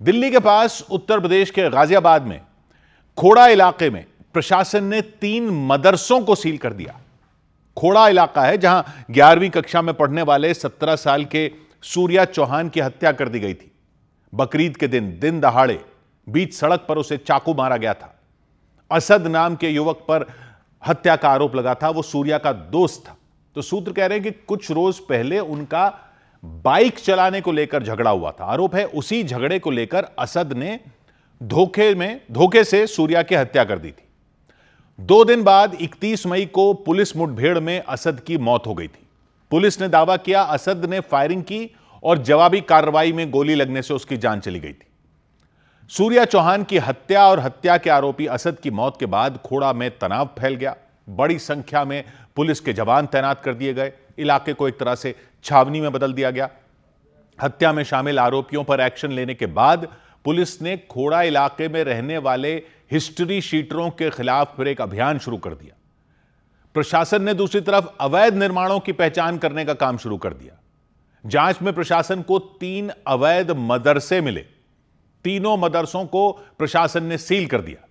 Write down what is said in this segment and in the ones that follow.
दिल्ली के पास उत्तर प्रदेश के गाजियाबाद में खोड़ा इलाके में प्रशासन ने 3 मदरसों को सील कर दिया। खोड़ा इलाका है जहां 11वीं कक्षा में पढ़ने वाले 17 साल के सूर्या चौहान की हत्या कर दी गई थी। बकरीद के दिन दहाड़े बीच सड़क पर उसे चाकू मारा गया था। असद नाम के युवक पर हत्या का आरोप लगा था। वो सूर्या का दोस्त था। तो सूत्र कह रहे हैं कि कुछ रोज पहले उनका बाइक चलाने को लेकर झगड़ा हुआ था। आरोप है उसी झगड़े को लेकर असद ने धोखे से सूर्या की हत्या कर दी थी। 2 दिन बाद 31 मई को पुलिस मुठभेड़ में असद की मौत हो गई थी। पुलिस ने दावा किया असद ने फायरिंग की और जवाबी कार्रवाई में गोली लगने से उसकी जान चली गई थी। सूर्या चौहान की हत्या और हत्या के आरोपी असद की मौत के बाद खोड़ा में तनाव फैल गया। बड़ी संख्या में पुलिस के जवान तैनात कर दिए गए। इलाके को एक तरह से छावनी में बदल दिया गया। हत्या में शामिल आरोपियों पर एक्शन लेने के बाद पुलिस ने खोड़ा इलाके में रहने वाले हिस्ट्री शीटरों के खिलाफ फिर एक अभियान शुरू कर दिया। प्रशासन ने दूसरी तरफ अवैध निर्माणों की पहचान करने का काम शुरू कर दिया। जांच में प्रशासन को 3 अवैध मदरसे मिले। तीनों मदरसों को प्रशासन ने सील कर दिया।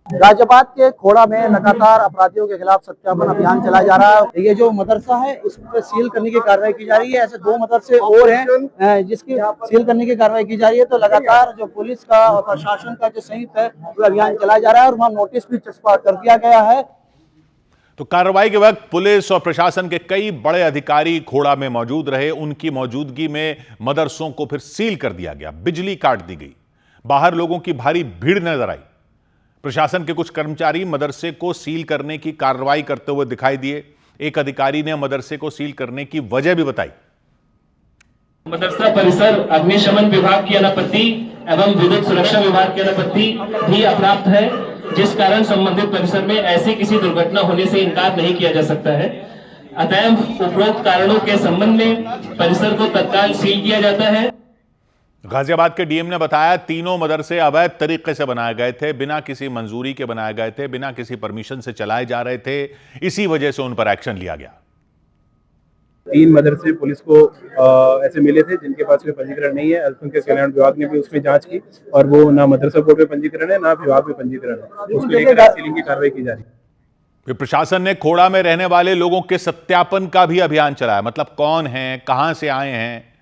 गाजियाबाद के खोड़ा में लगातार अपराधियों के खिलाफ सत्यापन अभियान चलाया जा रहा है। ये जो मदरसा है इस पर सील करने की कार्रवाई की जा रही है। ऐसे 2 मदरसे और हैं जिसकी सील करने की कार्रवाई की जा रही है। तो लगातार जो पुलिस का और प्रशासन का जो संयुक्त है वो अभियान चलाया जा रहा है और वहाँ नोटिस भी चस्पा कर दिया गया है। तो कार्रवाई के वक्त पुलिस और प्रशासन के कई बड़े अधिकारी खोड़ा में मौजूद रहे। उनकी मौजूदगी में मदरसों को फिर सील कर दिया गया। बिजली काट दी गई। बाहर लोगों की भारी भीड़ नजर आई। प्रशासन के कुछ कर्मचारी मदरसे को सील करने की कार्रवाई करते हुए दिखाई दिए। एक अधिकारी ने मदरसे को सील करने की वजह भी बताई। मदरसा परिसर अग्निशमन विभाग की अनापत्ति एवं विद्युत सुरक्षा विभाग की अनापत्ति भी अप्राप्त है, जिस कारण संबंधित परिसर में ऐसी किसी दुर्घटना होने से इनकार नहीं किया जा सकता है। अतएव उपरोक्त कारणों के संबंध में परिसर को तत्काल सील किया जाता है। गाजियाबाद के डीएम ने बताया तीनों मदरसे अवैध तरीके से बनाए गए थे, बिना किसी मंजूरी के बनाए गए थे, बिना किसी परमिशन से चलाए जा रहे थे। इसी वजह से उन पर एक्शन लिया गया। 3 मदरसे पुलिस को ऐसे मिले थे जिनके पास कोई पंजीकरण नहीं है। अल्पसंख्यक कल्याण विभाग ने भी उसमें जांच की और वो ना मदरसा बोर्ड में पंजीकरण है ना विभाग में पंजीकरण है। उसको लेकर सीलिंग की कार्रवाई की जा रही है। प्रशासन ने खोड़ा में रहने वाले लोगों के सत्यापन का भी अभियान चलाया। मतलब कौन है, कहां से आए हैं।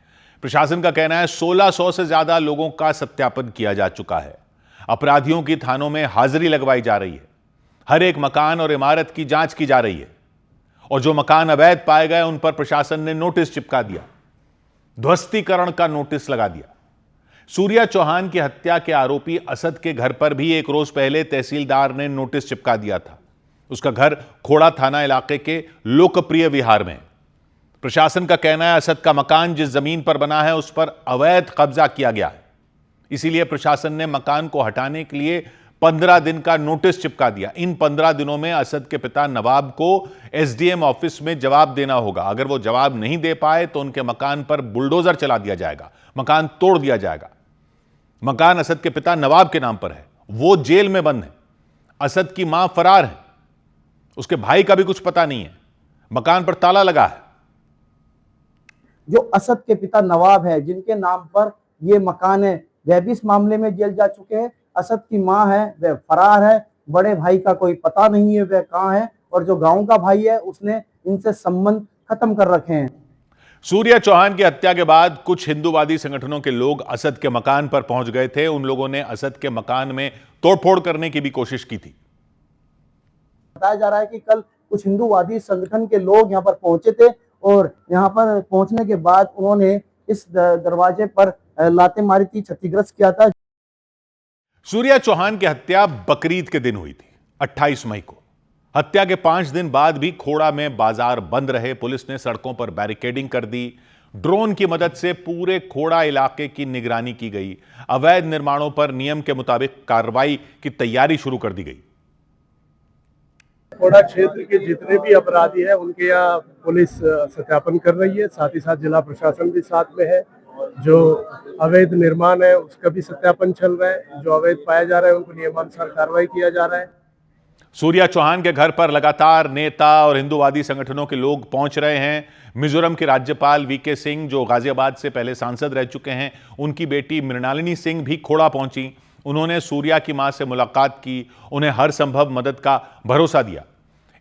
प्रशासन का कहना है 1600 से ज्यादा लोगों का सत्यापन किया जा चुका है। अपराधियों की थानों में हाजिरी लगवाई जा रही है। हर एक मकान और इमारत की जांच की जा रही है और जो मकान अवैध पाए गए उन पर प्रशासन ने नोटिस चिपका दिया। ध्वस्तीकरण का नोटिस लगा दिया। सूर्या चौहान की हत्या के आरोपी असद के घर पर भी एक रोज पहले तहसीलदार ने नोटिस चिपका दिया था। उसका घर खोड़ा थाना इलाके के लोकप्रिय विहार में है। प्रशासन का कहना है असद का मकान जिस जमीन पर बना है उस पर अवैध कब्जा किया गया है। इसीलिए प्रशासन ने मकान को हटाने के लिए 15 दिन का नोटिस चिपका दिया। इन 15 दिनों में असद के पिता नवाब को एसडीएम ऑफिस में जवाब देना होगा। अगर वो जवाब नहीं दे पाए तो उनके मकान पर बुलडोजर चला दिया जाएगा, मकान तोड़ दिया जाएगा। मकान असद के पिता नवाब के नाम पर है। वो जेल में बंद है। असद की मां फरार है। उसके भाई का भी कुछ पता नहीं है। मकान पर ताला लगा है। जो असद के पिता नवाब है जिनके नाम पर ये मकान है वह भी इस मामले में जेल जा चुके हैं। असद की मां है वह फरार है। बड़े भाई का कोई पता नहीं है वह कहां है और जो गांव का भाई है उसने इनसे संबंध खत्म कर रखे हैं। सूर्या चौहान की हत्या के बाद कुछ हिंदूवादी संगठनों के लोग असद के मकान पर पहुंच गए थे। उन लोगों ने असद के मकान में तोड़फोड़ करने की भी कोशिश की थी। बताया जा रहा है कि कल कुछ हिंदूवादी संगठन के लोग यहां पर पहुंचे थे और यहां पर पहुंचने के बाद उन्होंने इस दरवाजे पर लाते मारी थी, क्षतिग्रस्त किया था। सूर्या चौहान की हत्या बकरीद के दिन हुई थी 28 मई को। हत्या के 5 दिन बाद भी खोड़ा में बाजार बंद रहे। पुलिस ने सड़कों पर बैरिकेडिंग कर दी। ड्रोन की मदद से पूरे खोड़ा इलाके की निगरानी की गई। अवैध निर्माणों पर नियम के मुताबिक कार्रवाई की तैयारी शुरू कर दी गई। खोड़ा क्षेत्र के जितने भी अपराधी हैं उनके यहाँ पुलिस सत्यापन कर रही है। साथ ही साथ जिला प्रशासन भी साथ में है। जो अवैध निर्माण है उसका भी सत्यापन चल रहा है। जो अवैध पाया जा रहा है उनको नियमानुसार कार्रवाई किया जा रहा है। सूर्या चौहान के घर पर लगातार नेता और हिंदूवादी संगठनों के लोग पहुंच रहे हैं। मिजोरम के राज्यपाल वीके सिंह, जो गाजियाबाद से पहले सांसद रह चुके हैं, उनकी बेटी मृणालिनी सिंह भी खोड़ा पहुंची। उन्होंने सूर्या की मां से मुलाकात की, उन्हें हर संभव मदद का भरोसा दिया।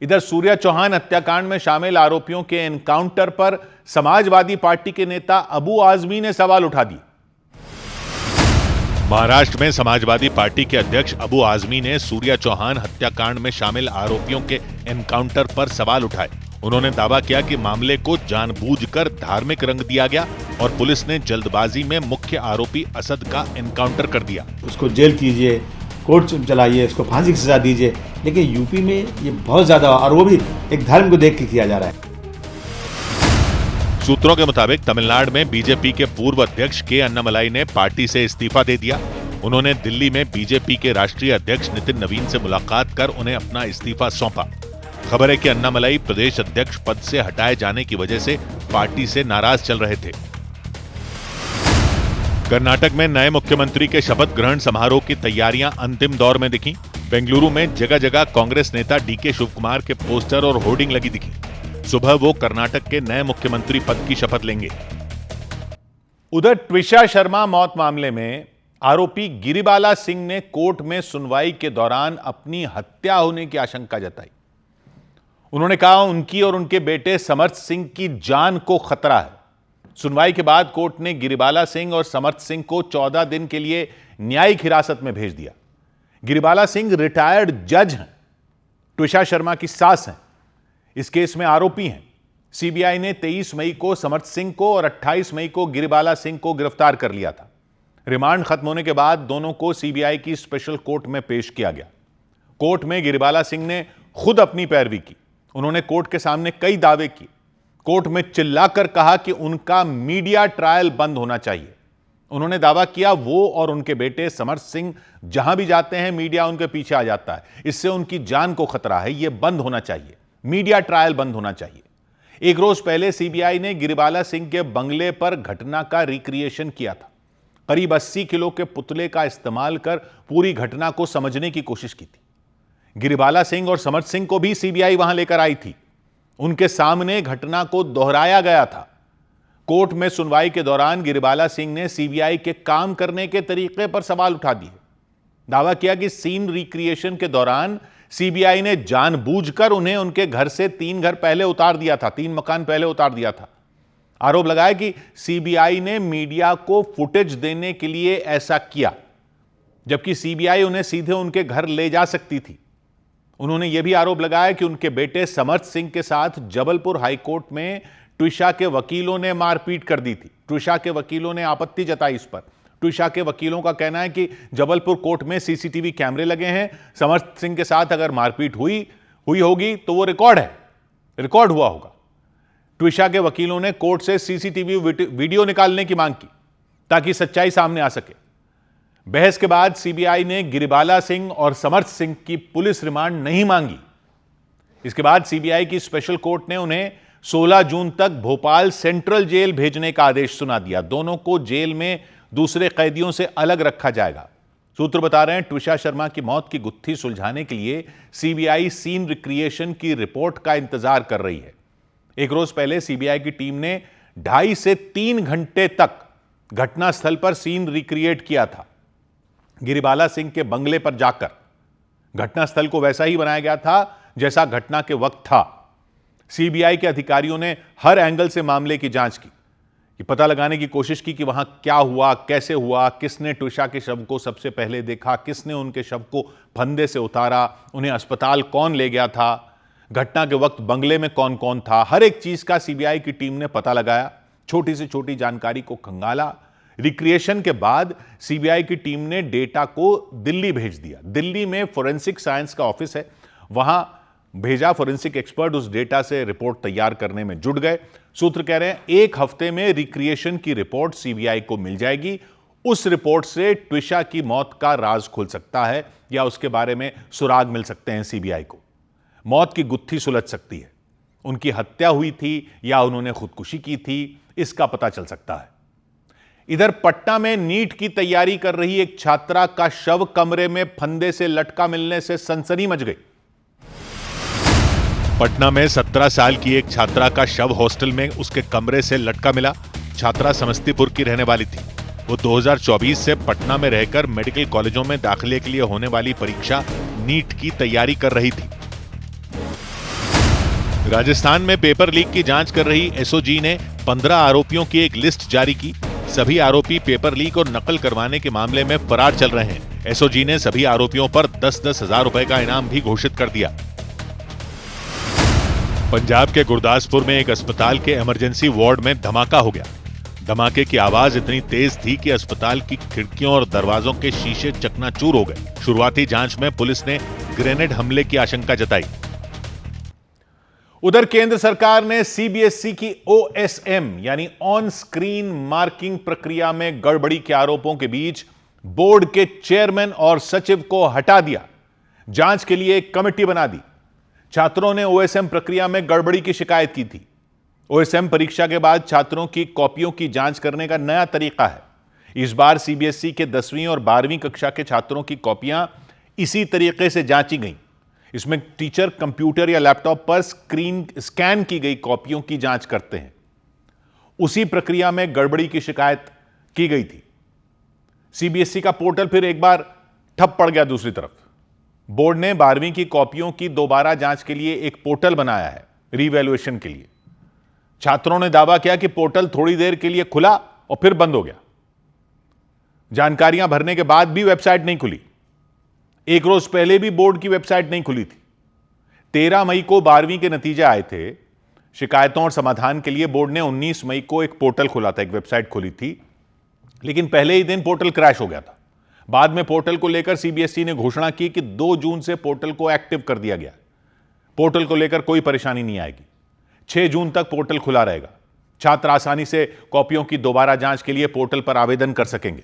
इधर सूर्या चौहान हत्याकांड में शामिल आरोपियों के एनकाउंटर पर समाजवादी पार्टी के नेता अबू आजमी ने सवाल उठा दिए। महाराष्ट्र में समाजवादी पार्टी के अध्यक्ष अबू आजमी ने सूर्या चौहान हत्याकांड में शामिल आरोपियों के एनकाउंटर पर सवाल उठाए। उन्होंने दावा किया कि मामले को जानबूझकर धार्मिक रंग दिया गया और पुलिस ने जल्दबाजी में मुख्य आरोपी असद का एनकाउंटर कर दिया। उसको जेल कीजिए, कोर्ट चलाइए, उसको फांसी की सजा दीजिए, लेकिन यूपी में ये बहुत ज्यादा, और वो भी एक धर्म को देख के किया जा रहा है। सूत्रों के मुताबिक तमिलनाडु में बीजेपी के पूर्व अध्यक्ष के अन्नामलाई ने पार्टी से इस्तीफा दे दिया। उन्होंने दिल्ली में बीजेपी के राष्ट्रीय अध्यक्ष नितिन नवीन से मुलाकात कर उन्हें अपना इस्तीफा सौंपा। खबर है कि अन्नामलाई प्रदेश अध्यक्ष पद से हटाए जाने की वजह से पार्टी से नाराज चल रहे थे। कर्नाटक में नए मुख्यमंत्री के शपथ ग्रहण समारोह की तैयारियां अंतिम दौर में दिखी। बेंगलुरु में जगह जगह कांग्रेस नेता डीके शिवकुमार के पोस्टर और होर्डिंग लगी दिखी। सुबह वो कर्नाटक के नए मुख्यमंत्री पद की शपथ लेंगे। उधर ट्विशा शर्मा मौत मामले में आरोपी गिरिबाला सिंह ने कोर्ट में सुनवाई के दौरान अपनी हत्या होने की आशंका जताई। उन्होंने कहा उनकी और उनके बेटे समर्थ सिंह की जान को खतरा है। सुनवाई के बाद कोर्ट ने गिरिबाला सिंह और समर्थ सिंह को 14 दिन के लिए न्यायिक हिरासत में भेज दिया। गिरिबाला सिंह रिटायर्ड जज हैं, ट्विशा शर्मा की सास हैं, इस केस में आरोपी हैं। सीबीआई ने 23 मई को समर्थ सिंह को और 28 मई को गिरिबाला सिंह को गिरफ्तार कर लिया था। रिमांड खत्म होने के बाद दोनों को सीबीआई की स्पेशल कोर्ट में पेश किया गया। कोर्ट में गिरिबाला सिंह ने खुद अपनी पैरवी की। उन्होंने कोर्ट के सामने कई दावे किए। कोर्ट में चिल्लाकर कहा कि उनका मीडिया ट्रायल बंद होना चाहिए। उन्होंने दावा किया वो और उनके बेटे समर्थ सिंह जहां भी जाते हैं मीडिया उनके पीछे आ जाता है, इससे उनकी जान को खतरा है, यह बंद होना चाहिए, मीडिया ट्रायल बंद होना चाहिए। एक रोज पहले सीबीआई ने गिरिबाला सिंह के बंगले पर घटना का रिक्रिएशन किया था। करीब 80 किलो के पुतले का इस्तेमाल कर पूरी घटना को समझने की कोशिश की थी। गिरिबाला सिंह और समर्थ सिंह को भी सीबीआई वहां लेकर आई थी। उनके सामने घटना को दोहराया गया था। कोर्ट में सुनवाई के दौरान गिरिबाला सिंह ने सीबीआई के काम करने के तरीके पर सवाल उठा दिए। दावा किया कि सीन रिक्रिएशन के दौरान सीबीआई ने जानबूझकर उन्हें उनके घर से 3 घर पहले उतार दिया था, 3 मकान पहले उतार दिया था। आरोप लगाया कि सीबीआई ने मीडिया को फुटेज देने के लिए ऐसा किया, जबकि सीबीआई उन्हें सीधे उनके घर ले जा सकती थी। उन्होंने यह भी आरोप लगाया कि उनके बेटे समर्थ सिंह के साथ जबलपुर हाईकोर्ट में ट्विशा के वकीलों ने मारपीट कर दी थी। ट्विशा के वकीलों ने आपत्ति जताई इस पर। ट्विशा के वकीलों का कहना है कि जबलपुर कोर्ट में सीसीटीवी कैमरे लगे हैं। समर्थ सिंह के साथ अगर मारपीट हुई होगी तो वो रिकॉर्ड हुआ होगा। ट्विशा के वकीलों ने कोर्ट से सीसीटीवी वीडियो निकालने की मांग की ताकि सच्चाई सामने आ सके। बहस के बाद सीबीआई ने गिरिबाला सिंह और समर्थ सिंह की पुलिस रिमांड नहीं मांगी। इसके बाद सीबीआई की स्पेशल कोर्ट ने उन्हें 16 जून तक भोपाल सेंट्रल जेल भेजने का आदेश सुना दिया। दोनों को जेल में दूसरे कैदियों से अलग रखा जाएगा। सूत्र बता रहे हैं ट्विशा शर्मा की मौत की गुत्थी सुलझाने के लिए सीबीआई सीन रिक्रिएशन की रिपोर्ट का इंतजार कर रही है। एक रोज पहले सीबीआई की टीम ने 2.5 से 3 घंटे तक घटनास्थल पर सीन रिक्रिएट किया था। गिरिबाला सिंह के बंगले पर जाकर घटनास्थल को वैसा ही बनाया गया था जैसा घटना के वक्त था। सीबीआई के अधिकारियों ने हर एंगल से मामले की जांच की, कि पता लगाने की कोशिश की कि वहां क्या हुआ, कैसे हुआ, किसने ट्विशा के शव को सबसे पहले देखा, किसने उनके शव को फंदे से उतारा, उन्हें अस्पताल कौन ले गया था, घटना के वक्त बंगले में कौन कौन था। हर एक चीज का सीबीआई की टीम ने पता लगाया, छोटी से छोटी जानकारी को खंगाला। रिक्रिएशन के बाद सीबीआई की टीम ने डेटा को दिल्ली भेज दिया। दिल्ली में फोरेंसिक साइंस का ऑफिस है, वहां भेजा। फोरेंसिक एक्सपर्ट उस डेटा से रिपोर्ट तैयार करने में जुट गए। सूत्र कह रहे हैं 1 हफ्ते में रिक्रिएशन की रिपोर्ट सीबीआई को मिल जाएगी। उस रिपोर्ट से ट्विशा की मौत का राज खुल सकता है या उसके बारे में सुराग मिल सकते हैं सीबीआई को। मौत की गुत्थी सुलझ सकती है। उनकी हत्या हुई थी या उन्होंने खुदकुशी की थी, इसका पता चल सकता है। इधर पटना में नीट की तैयारी कर रही एक छात्रा का शव कमरे में फंदे से लटका मिलने से सनसनी मच गई। पटना में 17 साल की एक छात्रा का शव हॉस्टल में उसके कमरे से लटका मिला। छात्रा समस्तीपुर की रहने वाली थी। वो 2024 से पटना में रहकर मेडिकल कॉलेजों में दाखिले के लिए होने वाली परीक्षा नीट की तैयारी कर रही थी। राजस्थान में पेपर लीक की जांच कर रही एसओजी ने 15 आरोपियों की एक लिस्ट जारी की। सभी आरोपी पेपर लीक और नकल करवाने के मामले में फरार चल रहे हैं। एसओजी ने सभी आरोपियों पर 10-10 हजार रुपए का इनाम भी घोषित कर दिया। पंजाब के गुरदासपुर में एक अस्पताल के इमरजेंसी वार्ड में धमाका हो गया। धमाके की आवाज इतनी तेज थी कि अस्पताल की खिड़कियों और दरवाजों के शीशे चकनाचूर हो गए। शुरुआती जांच में पुलिस ने ग्रेनेड हमले की आशंका जताई। उधर केंद्र सरकार ने सीबीएसई की ओएसएम यानी ऑन स्क्रीन मार्किंग प्रक्रिया में गड़बड़ी के आरोपों के बीच बोर्ड के चेयरमैन और सचिव को हटा दिया। जांच के लिए एक कमेटी बना दी। छात्रों ने ओएसएम प्रक्रिया में गड़बड़ी की शिकायत की थी। ओएसएम परीक्षा के बाद छात्रों की कॉपियों की जांच करने का नया तरीका है। इस बार सीबीएसई के 10वीं और 12वीं कक्षा के छात्रों की कॉपियां इसी तरीके से जांची गईं। इसमें टीचर कंप्यूटर या लैपटॉप पर स्कैन की गई कॉपियों की जांच करते हैं। उसी प्रक्रिया में गड़बड़ी की शिकायत की गई थी। सीबीएसई का पोर्टल फिर एक बार ठप पड़ गया। दूसरी तरफ बोर्ड ने 12वीं की कॉपियों की दोबारा जांच के लिए एक पोर्टल बनाया है, रीवैल्यूएशन के लिए। छात्रों ने दावा किया कि पोर्टल थोड़ी देर के लिए खुला और फिर बंद हो गया। जानकारियां भरने के बाद भी वेबसाइट नहीं खुली। एक रोज पहले भी बोर्ड की वेबसाइट नहीं खुली थी। 13 मई को 12वीं के नतीजे आए थे। शिकायतों और समाधान के लिए बोर्ड ने 19 मई को एक पोर्टल खोला था, एक वेबसाइट खोली थी, लेकिन पहले ही दिन पोर्टल क्रैश हो गया था। बाद में पोर्टल को लेकर सीबीएसई ने घोषणा की कि 2 जून से पोर्टल को एक्टिव कर दिया गया। पोर्टल को लेकर कोई परेशानी नहीं आएगी। 6 जून तक पोर्टल खुला रहेगा। छात्र आसानी से कॉपियों की दोबारा जांच के लिए पोर्टल पर आवेदन कर सकेंगे।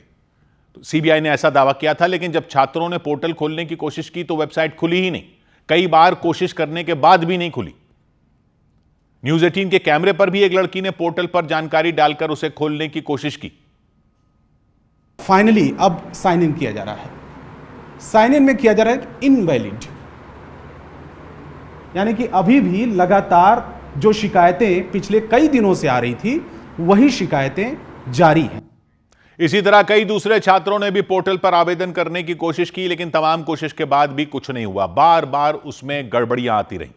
तो सीबीआई ने ऐसा दावा किया था, लेकिन जब छात्रों ने पोर्टल खोलने की कोशिश की तो वेबसाइट खुली ही नहीं। कई बार कोशिश करने के बाद भी नहीं खुली। न्यूज 18 के कैमरे पर भी एक लड़की ने पोर्टल पर जानकारी डालकर उसे खोलने की कोशिश की। फाइनली अब साइन इन किया जा रहा है। साइन इन में किया जा रहा है इनवैलिड, यानी कि अभी भी लगातार जो शिकायतें पिछले कई दिनों से आ रही थी वही शिकायतें जारी हैं। इसी तरह कई दूसरे छात्रों ने भी पोर्टल पर आवेदन करने की कोशिश की, लेकिन तमाम कोशिश के बाद भी कुछ नहीं हुआ। बार बार उसमें गड़बड़ियां आती रहीं।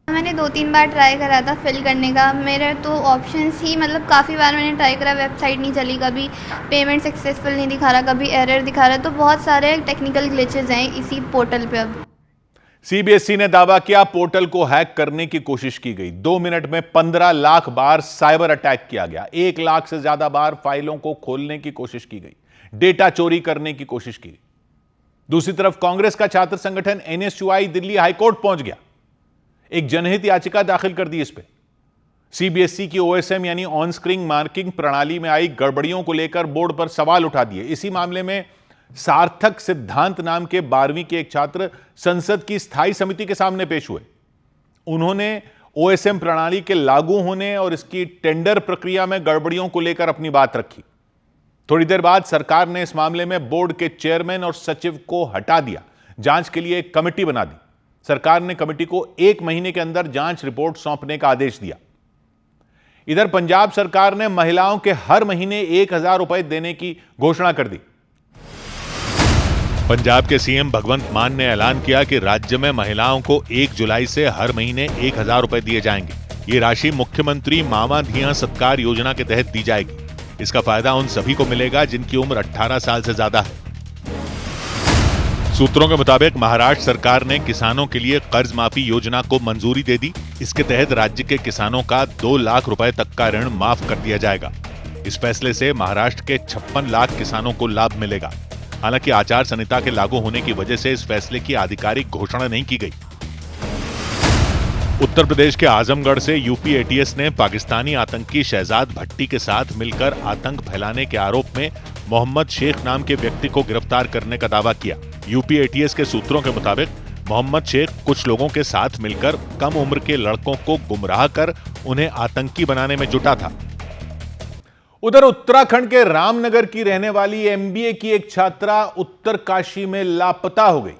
मैंने 2-3 बार ट्राई करा था फिल करने का। मेरे तो ऑप्शंस ही मतलब काफ़ी बार मैंने ट्राई करा, वेबसाइट नहीं चली, कभी पेमेंट सक्सेसफुल नहीं दिखा रहा, कभी एरर दिखा रहा। तो बहुत सारे टेक्निकल ग्लिचेस हैं इसी पोर्टल पे। अब सीबीएसई ने दावा किया पोर्टल को हैक करने की कोशिश की गई। 2 मिनट में 15 लाख बार साइबर अटैक किया गया। 1 लाख से ज्यादा बार फाइलों को खोलने की कोशिश की गई, डेटा चोरी करने की कोशिश की गई। दूसरी तरफ कांग्रेस का छात्र संगठन एनएसयूआई दिल्ली हाईकोर्ट पहुंच गया। एक जनहित याचिका दाखिल कर दी। इस पे सीबीएसई की ओएसएम यानी ऑन स्क्रीन मार्किंग प्रणाली में आई गड़बड़ियों को लेकर बोर्ड पर सवाल उठा दिए। इसी मामले में सार्थक सिद्धांत नाम के 12वीं के एक छात्र संसद की स्थायी समिति के सामने पेश हुए। उन्होंने ओएसएम प्रणाली के लागू होने और इसकी टेंडर प्रक्रिया में गड़बड़ियों को लेकर अपनी बात रखी। थोड़ी देर बाद सरकार ने इस मामले में बोर्ड के चेयरमैन और सचिव को हटा दिया। जांच के लिए एक कमेटी बना दी। सरकार ने कमेटी को 1 महीने के अंदर जांच रिपोर्ट सौंपने का आदेश दिया। इधर पंजाब सरकार ने महिलाओं के हर महीने 1000 रुपए देने की घोषणा कर दी। पंजाब के सीएम भगवंत मान ने ऐलान किया कि राज्य में महिलाओं को 1 जुलाई से हर महीने 1000 रुपए दिए जाएंगे। ये राशि मुख्यमंत्री मामा धिया सत्कार योजना के तहत दी जाएगी। इसका फायदा उन सभी को मिलेगा जिनकी उम्र 18 साल से ज्यादा है। सूत्रों के मुताबिक महाराष्ट्र सरकार ने किसानों के लिए कर्ज माफी योजना को मंजूरी दे दी। इसके तहत राज्य के किसानों का 2 लाख रुपए तक का ऋण माफ कर दिया जाएगा। इस फैसले से महाराष्ट्र के 56 लाख किसानों को लाभ मिलेगा। हालांकि आचार संहिता के लागू होने की वजह से इस फैसले की आधिकारिक घोषणा नहीं की गई। उत्तर प्रदेश के आजमगढ़ से यूपी एटीएस ने पाकिस्तानी आतंकी शहजाद भट्टी के साथ मिलकर आतंक फैलाने के आरोप में मोहम्मद शेख नाम के व्यक्ति को गिरफ्तार करने का दावा किया। यूपी एटीएस के सूत्रों के मुताबिक मोहम्मद शेख कुछ लोगों के साथ मिलकर कम उम्र के लड़कों को गुमराह कर उन्हें आतंकी बनाने में जुटा था। उधर उत्तराखंड के रामनगर की रहने वाली एमबीए की एक छात्रा उत्तरकाशी में लापता हो गई।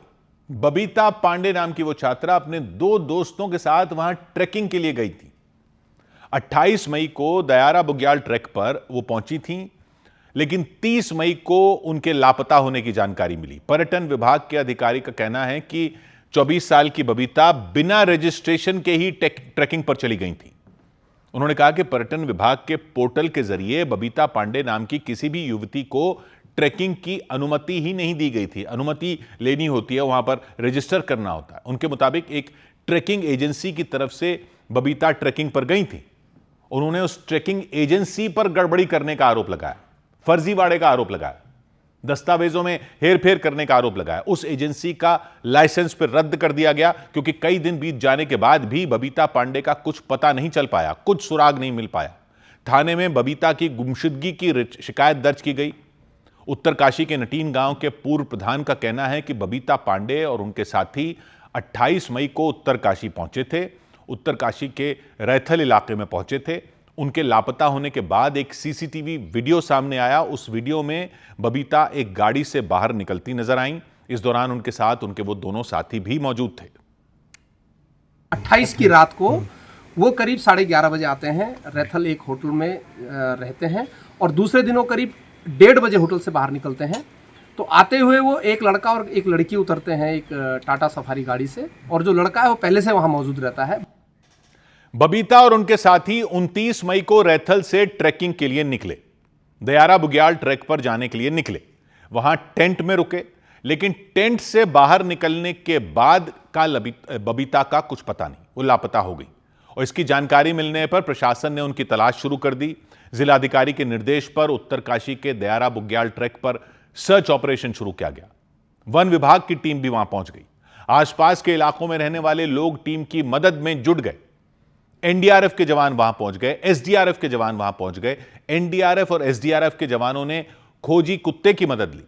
बबीता पांडे नाम की वो छात्रा अपने 2 दोस्तों के साथ वहां ट्रैकिंग के लिए गई थी। 28 मई को दयारा बुग्याल ट्रैक पर वो पहुंची थी, लेकिन 30 मई को उनके लापता होने की जानकारी मिली। पर्यटन विभाग के अधिकारी का कहना है कि 24 साल की बबीता बिना रजिस्ट्रेशन के ही ट्रैकिंग पर चली गई थी। उन्होंने कहा कि पर्यटन विभाग के पोर्टल के जरिए बबीता पांडे नाम की किसी भी युवती को ट्रैकिंग की अनुमति ही नहीं दी गई थी। अनुमति लेनी होती है, वहां पर रजिस्टर करना होता है। उनके मुताबिक एक ट्रैकिंग एजेंसी की तरफ से बबीता ट्रैकिंग पर गई थी। उन्होंने उस ट्रैकिंग एजेंसी पर गड़बड़ी करने का आरोप लगाया, फर्जीवाड़े का आरोप लगाया, दस्तावेजों में हेरफेर करने का आरोप लगाया। उस एजेंसी का लाइसेंस फिर रद्द कर दिया गया, क्योंकि कई दिन बीत जाने के बाद भी बबीता पांडे का कुछ पता नहीं चल पाया, कुछ सुराग नहीं मिल पाया। थाने में बबीता की गुमशुदगी की शिकायत दर्ज की गई। उत्तरकाशी के नटीन गांव के पूर्व प्रधान का कहना है कि बबीता पांडे और उनके साथी 28 मई को उत्तरकाशी पहुंचे थे। उत्तरकाशी के रैथल इलाके में पहुंचे थे। उनके लापता होने के बाद एक सीसीटीवी वीडियो सामने आया। उस वीडियो में बबीता एक गाड़ी से बाहर निकलती नजर आईं। इस दौरान उनके साथ उनके वो दोनों साथी भी मौजूद थे। 28 की रात को वो करीब 11:30 बजे आते हैं, रैथल एक होटल में रहते हैं, और दूसरे दिनों करीब 1:30 बजे होटल से बाहर निकलते हैं। तो आते हुए वो एक लड़का और एक लड़की उतरते हैं एक टाटा सफारी गाड़ी से, और जो लड़का है वो पहले से वहां मौजूद रहता है। बबीता और उनके साथी 29 मई को रैथल से ट्रैकिंग के लिए निकले। दयारा बुग्याल ट्रैक पर जाने के लिए निकले। वहां टेंट में रुके, लेकिन टेंट से बाहर निकलने के बाद का बबीता का कुछ पता नहीं, वो लापता हो गई। और इसकी जानकारी मिलने पर प्रशासन ने उनकी तलाश शुरू कर दी। जिलाधिकारी के निर्देश पर उत्तरकाशी के दयारा बुग्याल ट्रैक पर सर्च ऑपरेशन शुरू किया गया। वन विभाग की टीम भी वहां पहुंच गई। आसपास के इलाकों में रहने वाले लोग टीम की मदद में जुट गए। एनडीआरएफ के जवान वहां पहुंच गए, एसडीआरएफ के जवान वहां पहुंच गए। एनडीआरएफ और एसडीआरएफ के जवानों ने खोजी कुत्ते की मदद ली,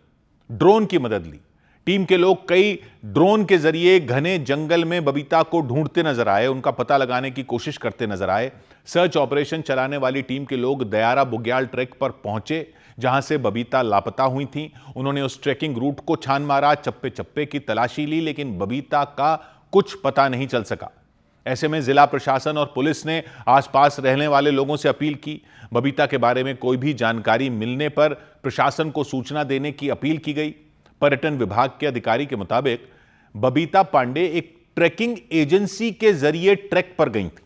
ड्रोन की मदद ली। टीम के लोग कई ड्रोन के जरिए घने जंगल में बबीता को ढूंढते नजर आए, उनका पता लगाने की कोशिश करते नजर आए। सर्च ऑपरेशन चलाने वाली टीम के लोग दयारा बुग्याल ट्रैक पर पहुंचे, जहां से बबीता लापता हुई थी। उन्होंने उस ट्रैकिंग रूट को छान मारा, चप्पे चप्पे की तलाशी ली, लेकिन बबीता का कुछ पता नहीं चल सका। ऐसे में जिला प्रशासन और पुलिस ने आसपास रहने वाले लोगों से अपील की। बबीता के बारे में कोई भी जानकारी मिलने पर प्रशासन को सूचना देने की अपील की गई। पर्यटन विभाग के अधिकारी के मुताबिक बबीता पांडे एक ट्रैकिंग एजेंसी के जरिए ट्रैक पर गई थी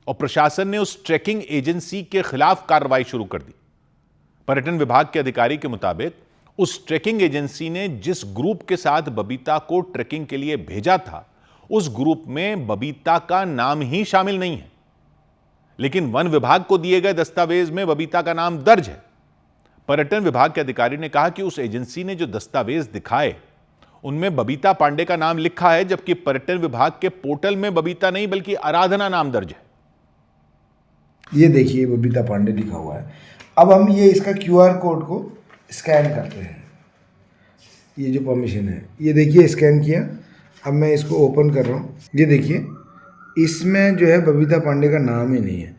और प्रशासन ने उस ट्रैकिंग एजेंसी के खिलाफ कार्रवाई शुरू कर दी। पर्यटन विभाग के अधिकारी के मुताबिक उस ट्रैकिंग एजेंसी ने जिस ग्रुप के साथ बबीता को ट्रैकिंग के लिए भेजा था, उस ग्रुप में बबीता का नाम ही शामिल नहीं है, लेकिन वन विभाग को दिए गए दस्तावेज में बबीता का नाम दर्ज है। पर्यटन विभाग के अधिकारी ने कहा कि उस एजेंसी ने जो दस्तावेज दिखाए उनमें बबीता पांडे का नाम लिखा है, जबकि पर्यटन विभाग के पोर्टल में बबीता नहीं बल्कि आराधना नाम दर्ज है। ये देखिए बबीता पांडे लिखा हुआ है। अब हम ये इसका QR कोड को स्कैन करते हैं। ये जो परमिशन है, ये देखिए स्कैन किया। अब मैं इसको ओपन कर रहा हूँ। ये देखिए इसमें जो है बबीता पांडे का नाम ही नहीं है।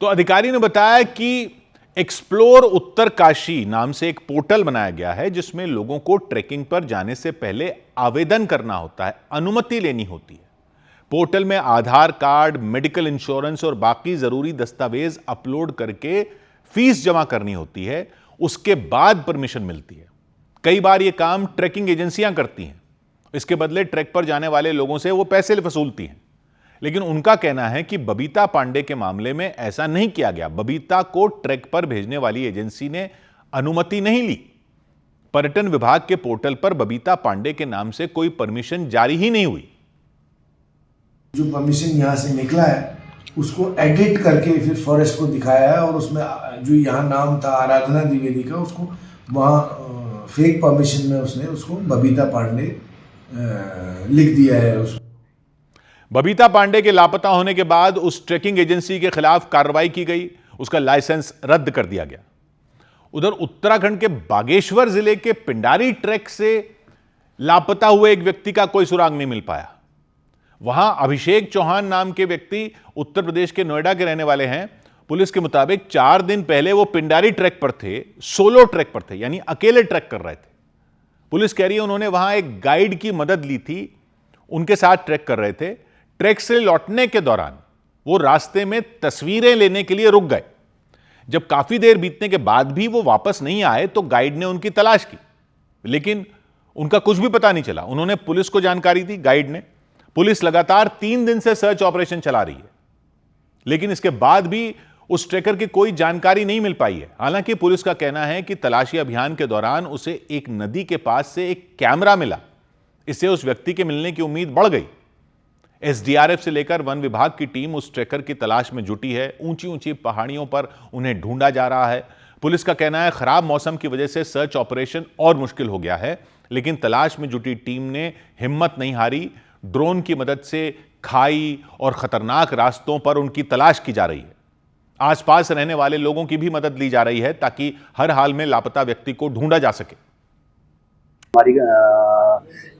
तो अधिकारी ने बताया कि एक्सप्लोर उत्तरकाशी नाम से एक पोर्टल बनाया गया है, जिसमें लोगों को ट्रैकिंग पर जाने से पहले आवेदन करना होता है, अनुमति लेनी होती है। पोर्टल में आधार कार्ड, मेडिकल इंश्योरेंस और बाकी जरूरी दस्तावेज अपलोड करके फीस जमा करनी होती है। उसके बाद परमिशन मिलती है। कई बार यह काम ट्रैकिंग एजेंसियां करती हैं। इसके बदले ट्रैक पर जाने वाले लोगों से वो पैसे वसूलती हैं। लेकिन उनका कहना है कि बबीता पांडे के मामले में ऐसा नहीं किया गया। बबीता को ट्रैक पर भेजने वाली एजेंसी ने अनुमति नहीं ली। पर्यटन विभाग के पोर्टल पर बबीता पांडे के नाम से कोई परमिशन जारी ही नहीं हुई। जो परमिशन यहाँ से निकला है उसको एडिट करके फिर फॉरेस्ट को दिखाया है, और उसमें जो यहाँ नाम था आराधना द्विवेदी का, उसको वहाँ फेक परमिशन में उसने उसको बबीता पांडे लिख दिया है। उसको बबीता पांडे के लापता होने के बाद उस ट्रैकिंग एजेंसी के खिलाफ कार्रवाई की गई, उसका लाइसेंस रद्द कर दिया गया। उधर उत्तराखंड के बागेश्वर जिले के पिंडारी ट्रैक से लापता हुए एक व्यक्ति का कोई सुराग नहीं मिल पाया। वहां अभिषेक चौहान नाम के व्यक्ति उत्तर प्रदेश के नोएडा के रहने वाले हैं। पुलिस के मुताबिक 4 दिन पहले वो पिंडारी ट्रैक पर थे, सोलो ट्रैक पर थे, यानी अकेले ट्रैक कर रहे थे। पुलिस कह रही है उन्होंने वहां एक गाइड की मदद ली थी, उनके साथ ट्रैक कर रहे थे। ट्रैक से लौटने के दौरान वो रास्ते में तस्वीरें लेने के लिए रुक गए। जब काफी देर बीतने के बाद भी वो वापस नहीं आए तो गाइड ने उनकी तलाश की, लेकिन उनका कुछ भी पता नहीं चला। उन्होंने पुलिस को जानकारी दी, गाइड ने। पुलिस लगातार 3 दिन से सर्च ऑपरेशन चला रही है, लेकिन इसके बाद भी उस ट्रैकर की कोई जानकारी नहीं मिल पाई है। हालांकि पुलिस का कहना है कि तलाशी अभियान के दौरान उसे एक नदी के पास से एक कैमरा मिला, इससे उस व्यक्ति के मिलने की उम्मीद बढ़ गई। एसडीआरएफ से लेकर वन विभाग की टीम उस ट्रैकर की तलाश में जुटी है। ऊंची ऊंची पहाड़ियों पर उन्हें ढूंढा जा रहा है। पुलिस का कहना है खराब मौसम की वजह से सर्च ऑपरेशन और मुश्किल हो गया है, लेकिन तलाश में जुटी टीम ने हिम्मत नहीं हारी। ड्रोन की मदद से खाई और खतरनाक रास्तों पर उनकी तलाश की जा रही है। आसपास रहने वाले लोगों की भी मदद ली जा रही है ताकि हर हाल में लापता व्यक्ति को ढूंढा जा सके। हमारी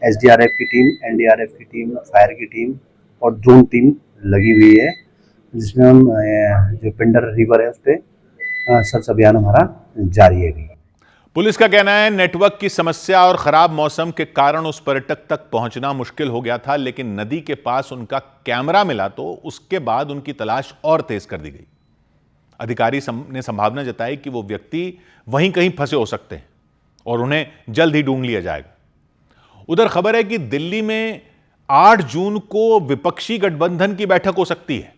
एसडीआरएफ की टीम, एनडीआरएफ की टीम, फायर की टीम और ड्रोन टीम लगी हुई है, जिसमें हम जो पिंडर रिवर है उस पर सर्च अभियान हमारा जारी है। पुलिस का कहना है नेटवर्क की समस्या और खराब मौसम के कारण उस पर्यटक तक पहुंचना मुश्किल हो गया था, लेकिन नदी के पास उनका कैमरा मिला तो उसके बाद उनकी तलाश और तेज कर दी गई। अधिकारी ने संभावना जताई कि वो व्यक्ति वहीं कहीं फंसे हो सकते हैं और उन्हें जल्द ही ढूंढ लिया जाएगा। उधर खबर है कि दिल्ली में 8 जून को विपक्षी गठबंधन की बैठक हो सकती है।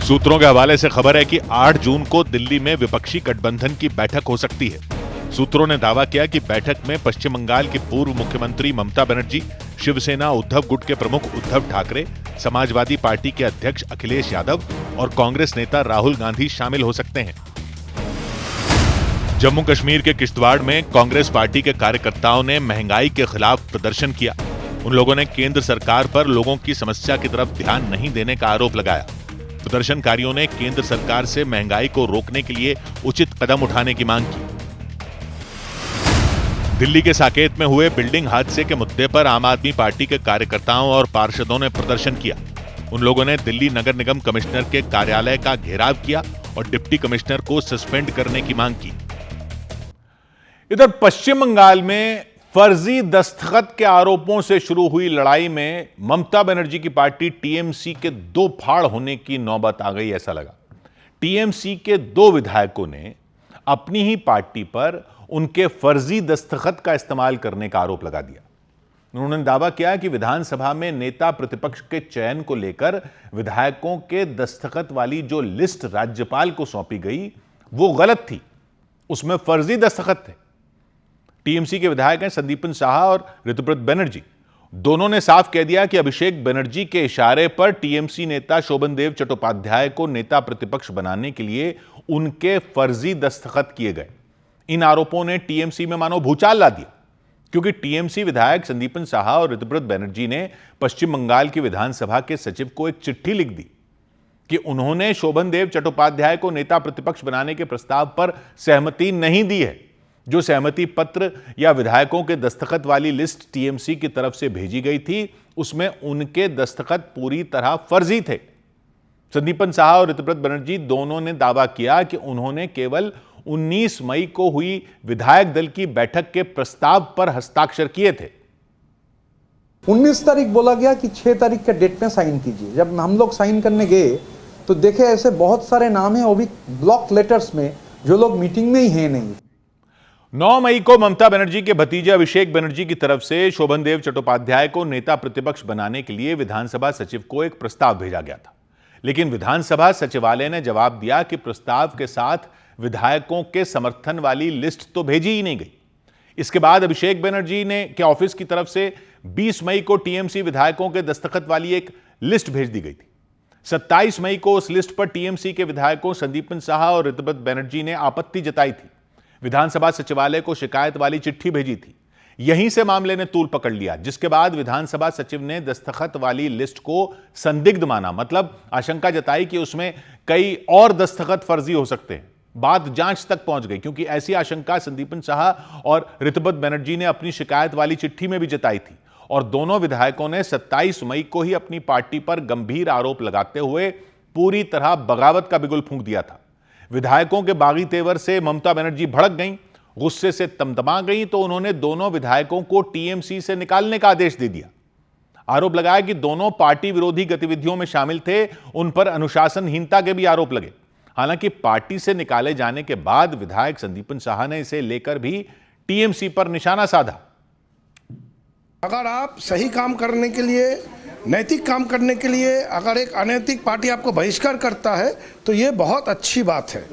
सूत्रों के हवाले से खबर है कि 8 जून को दिल्ली में विपक्षी गठबंधन की बैठक हो सकती है। सूत्रों ने दावा किया कि बैठक में पश्चिम बंगाल की पूर्व मुख्यमंत्री ममता बनर्जी, शिवसेना उद्धव गुट के प्रमुख उद्धव ठाकरे, समाजवादी पार्टी के अध्यक्ष अखिलेश यादव और कांग्रेस नेता राहुल गांधी शामिल हो सकते हैं। जम्मू कश्मीर के किश्तवाड़ में कांग्रेस पार्टी के कार्यकर्ताओं ने महंगाई के खिलाफ प्रदर्शन किया। उन लोगों ने केंद्र सरकार पर लोगों की समस्या की तरफ ध्यान नहीं देने का आरोप लगाया। प्रदर्शनकारियों ने केंद्र सरकार से महंगाई को रोकने के लिए उचित कदम उठाने की मांग की। दिल्ली के साकेत में हुए बिल्डिंग हादसे के मुद्दे पर आम आदमी पार्टी के कार्यकर्ताओं और पार्षदों ने प्रदर्शन किया। उन लोगों ने दिल्ली नगर निगम कमिश्नर के कार्यालय का घेराव किया और डिप्टी कमिश्नर को सस्पेंड करने की मांग की। इधर पश्चिम बंगाल में फर्जी दस्तखत के आरोपों से शुरू हुई लड़ाई में ममता बनर्जी की पार्टी टीएमसी के 2 फाड़ होने की नौबत आ गई, ऐसा लगा। टीएमसी के 2 विधायकों ने अपनी ही पार्टी पर उनके फर्जी दस्तखत का इस्तेमाल करने का आरोप लगा दिया। उन्होंने दावा किया कि विधानसभा में नेता प्रतिपक्ष के चयन को लेकर विधायकों के दस्तखत वाली जो लिस्ट राज्यपाल को सौंपी गई वो गलत थी, उसमें फर्जी दस्तखत थे। टीएमसी के विधायक हैं संदीपन साहा और ऋतुव्रत बनर्जी। दोनों ने साफ कह दिया कि अभिषेक बनर्जी के इशारे पर टीएमसी नेता शोभनदेव चट्टोपाध्याय को नेता प्रतिपक्ष बनाने के लिए उनके फर्जी दस्तखत किए गए। इन आरोपों ने टीएमसी में मानो भूचाल ला दिया, क्योंकि टीएमसी विधायक संदीपन साहा और ऋतुव्रत बनर्जी ने पश्चिम बंगाल की विधानसभा के सचिव को एक चिट्ठी लिख दी कि उन्होंने शोभनदेव चट्टोपाध्याय को नेता प्रतिपक्ष बनाने के प्रस्ताव पर सहमति नहीं दी है। जो सहमति पत्र या विधायकों के दस्तखत वाली लिस्ट टीएमसी की तरफ से भेजी गई थी, उसमें उनके दस्तखत पूरी तरह फर्जी थे। संदीपन साहा और ऋतुव्रत बनर्जी दोनों ने दावा किया कि उन्होंने केवल 19 मई को हुई विधायक दल की बैठक के प्रस्ताव पर हस्ताक्षर किए थे। 19 तारीख बोला गया कि 6 तारीख के डेट में साइन कीजिए। जब हम लोग साइन करने गए तो देखे ऐसे बहुत सारे नाम हैं, वो भी ब्लॉक लेटर्स में, जो लोग मीटिंग में ही हैं नहीं। 9 मई को ममता बनर्जी के भतीजे अभिषेक बनर्जी की तरफ से शोभनदेव चट्टोपाध्याय को नेता प्रतिपक्ष बनाने के लिए विधानसभा सचिव को एक प्रस्ताव भेजा गया था, लेकिन विधानसभा सचिवालय ने जवाब दिया कि प्रस्ताव के साथ विधायकों के समर्थन वाली लिस्ट तो भेजी ही नहीं गई। इसके बाद अभिषेक बनर्जी के ऑफिस की तरफ से 20 मई को टीएमसी विधायकों के दस्तखत वाली एक लिस्ट भेज दी गई थी। 27 मई को उस लिस्ट पर टीएमसी के विधायकों संदीपन साहा और ऋतुव्रत बनर्जी ने आपत्ति जताई थी। विधानसभा सचिवालय को शिकायत वाली चिट्ठी भेजी थी। यहीं से मामले ने तूल पकड़ लिया, जिसके बाद विधानसभा सचिव ने दस्तखत वाली लिस्ट को संदिग्ध माना, मतलब आशंका जताई कि उसमें कई और दस्तखत फर्जी हो सकते हैं। बात जांच तक पहुंच गई, क्योंकि ऐसी आशंका संदीपन साहा और ऋतुव्रत बनर्जी ने अपनी शिकायत वाली चिट्ठी में भी जताई थी, और दोनों विधायकों ने 27 मई को ही अपनी पार्टी पर गंभीर आरोप लगाते हुए पूरी तरह बगावत का बिगुल फूंक दिया था। विधायकों के बागी तेवर से ममता बनर्जी भड़क गईं। गुस्से से तमतमा गई तो उन्होंने दोनों विधायकों को टीएमसी से निकालने का आदेश दे दिया। आरोप लगाया कि दोनों पार्टी विरोधी गतिविधियों में शामिल थे, उन पर अनुशासनहीनता के भी आरोप लगे। हालांकि पार्टी से निकाले जाने के बाद विधायक संदीपन साहा ने इसे लेकर भी टीएमसी पर निशाना साधा। अगर आप सही काम करने के लिए, नैतिक काम करने के लिए अगर एक अनैतिक पार्टी आपको बहिष्कार करता है तो यह बहुत अच्छी बात है।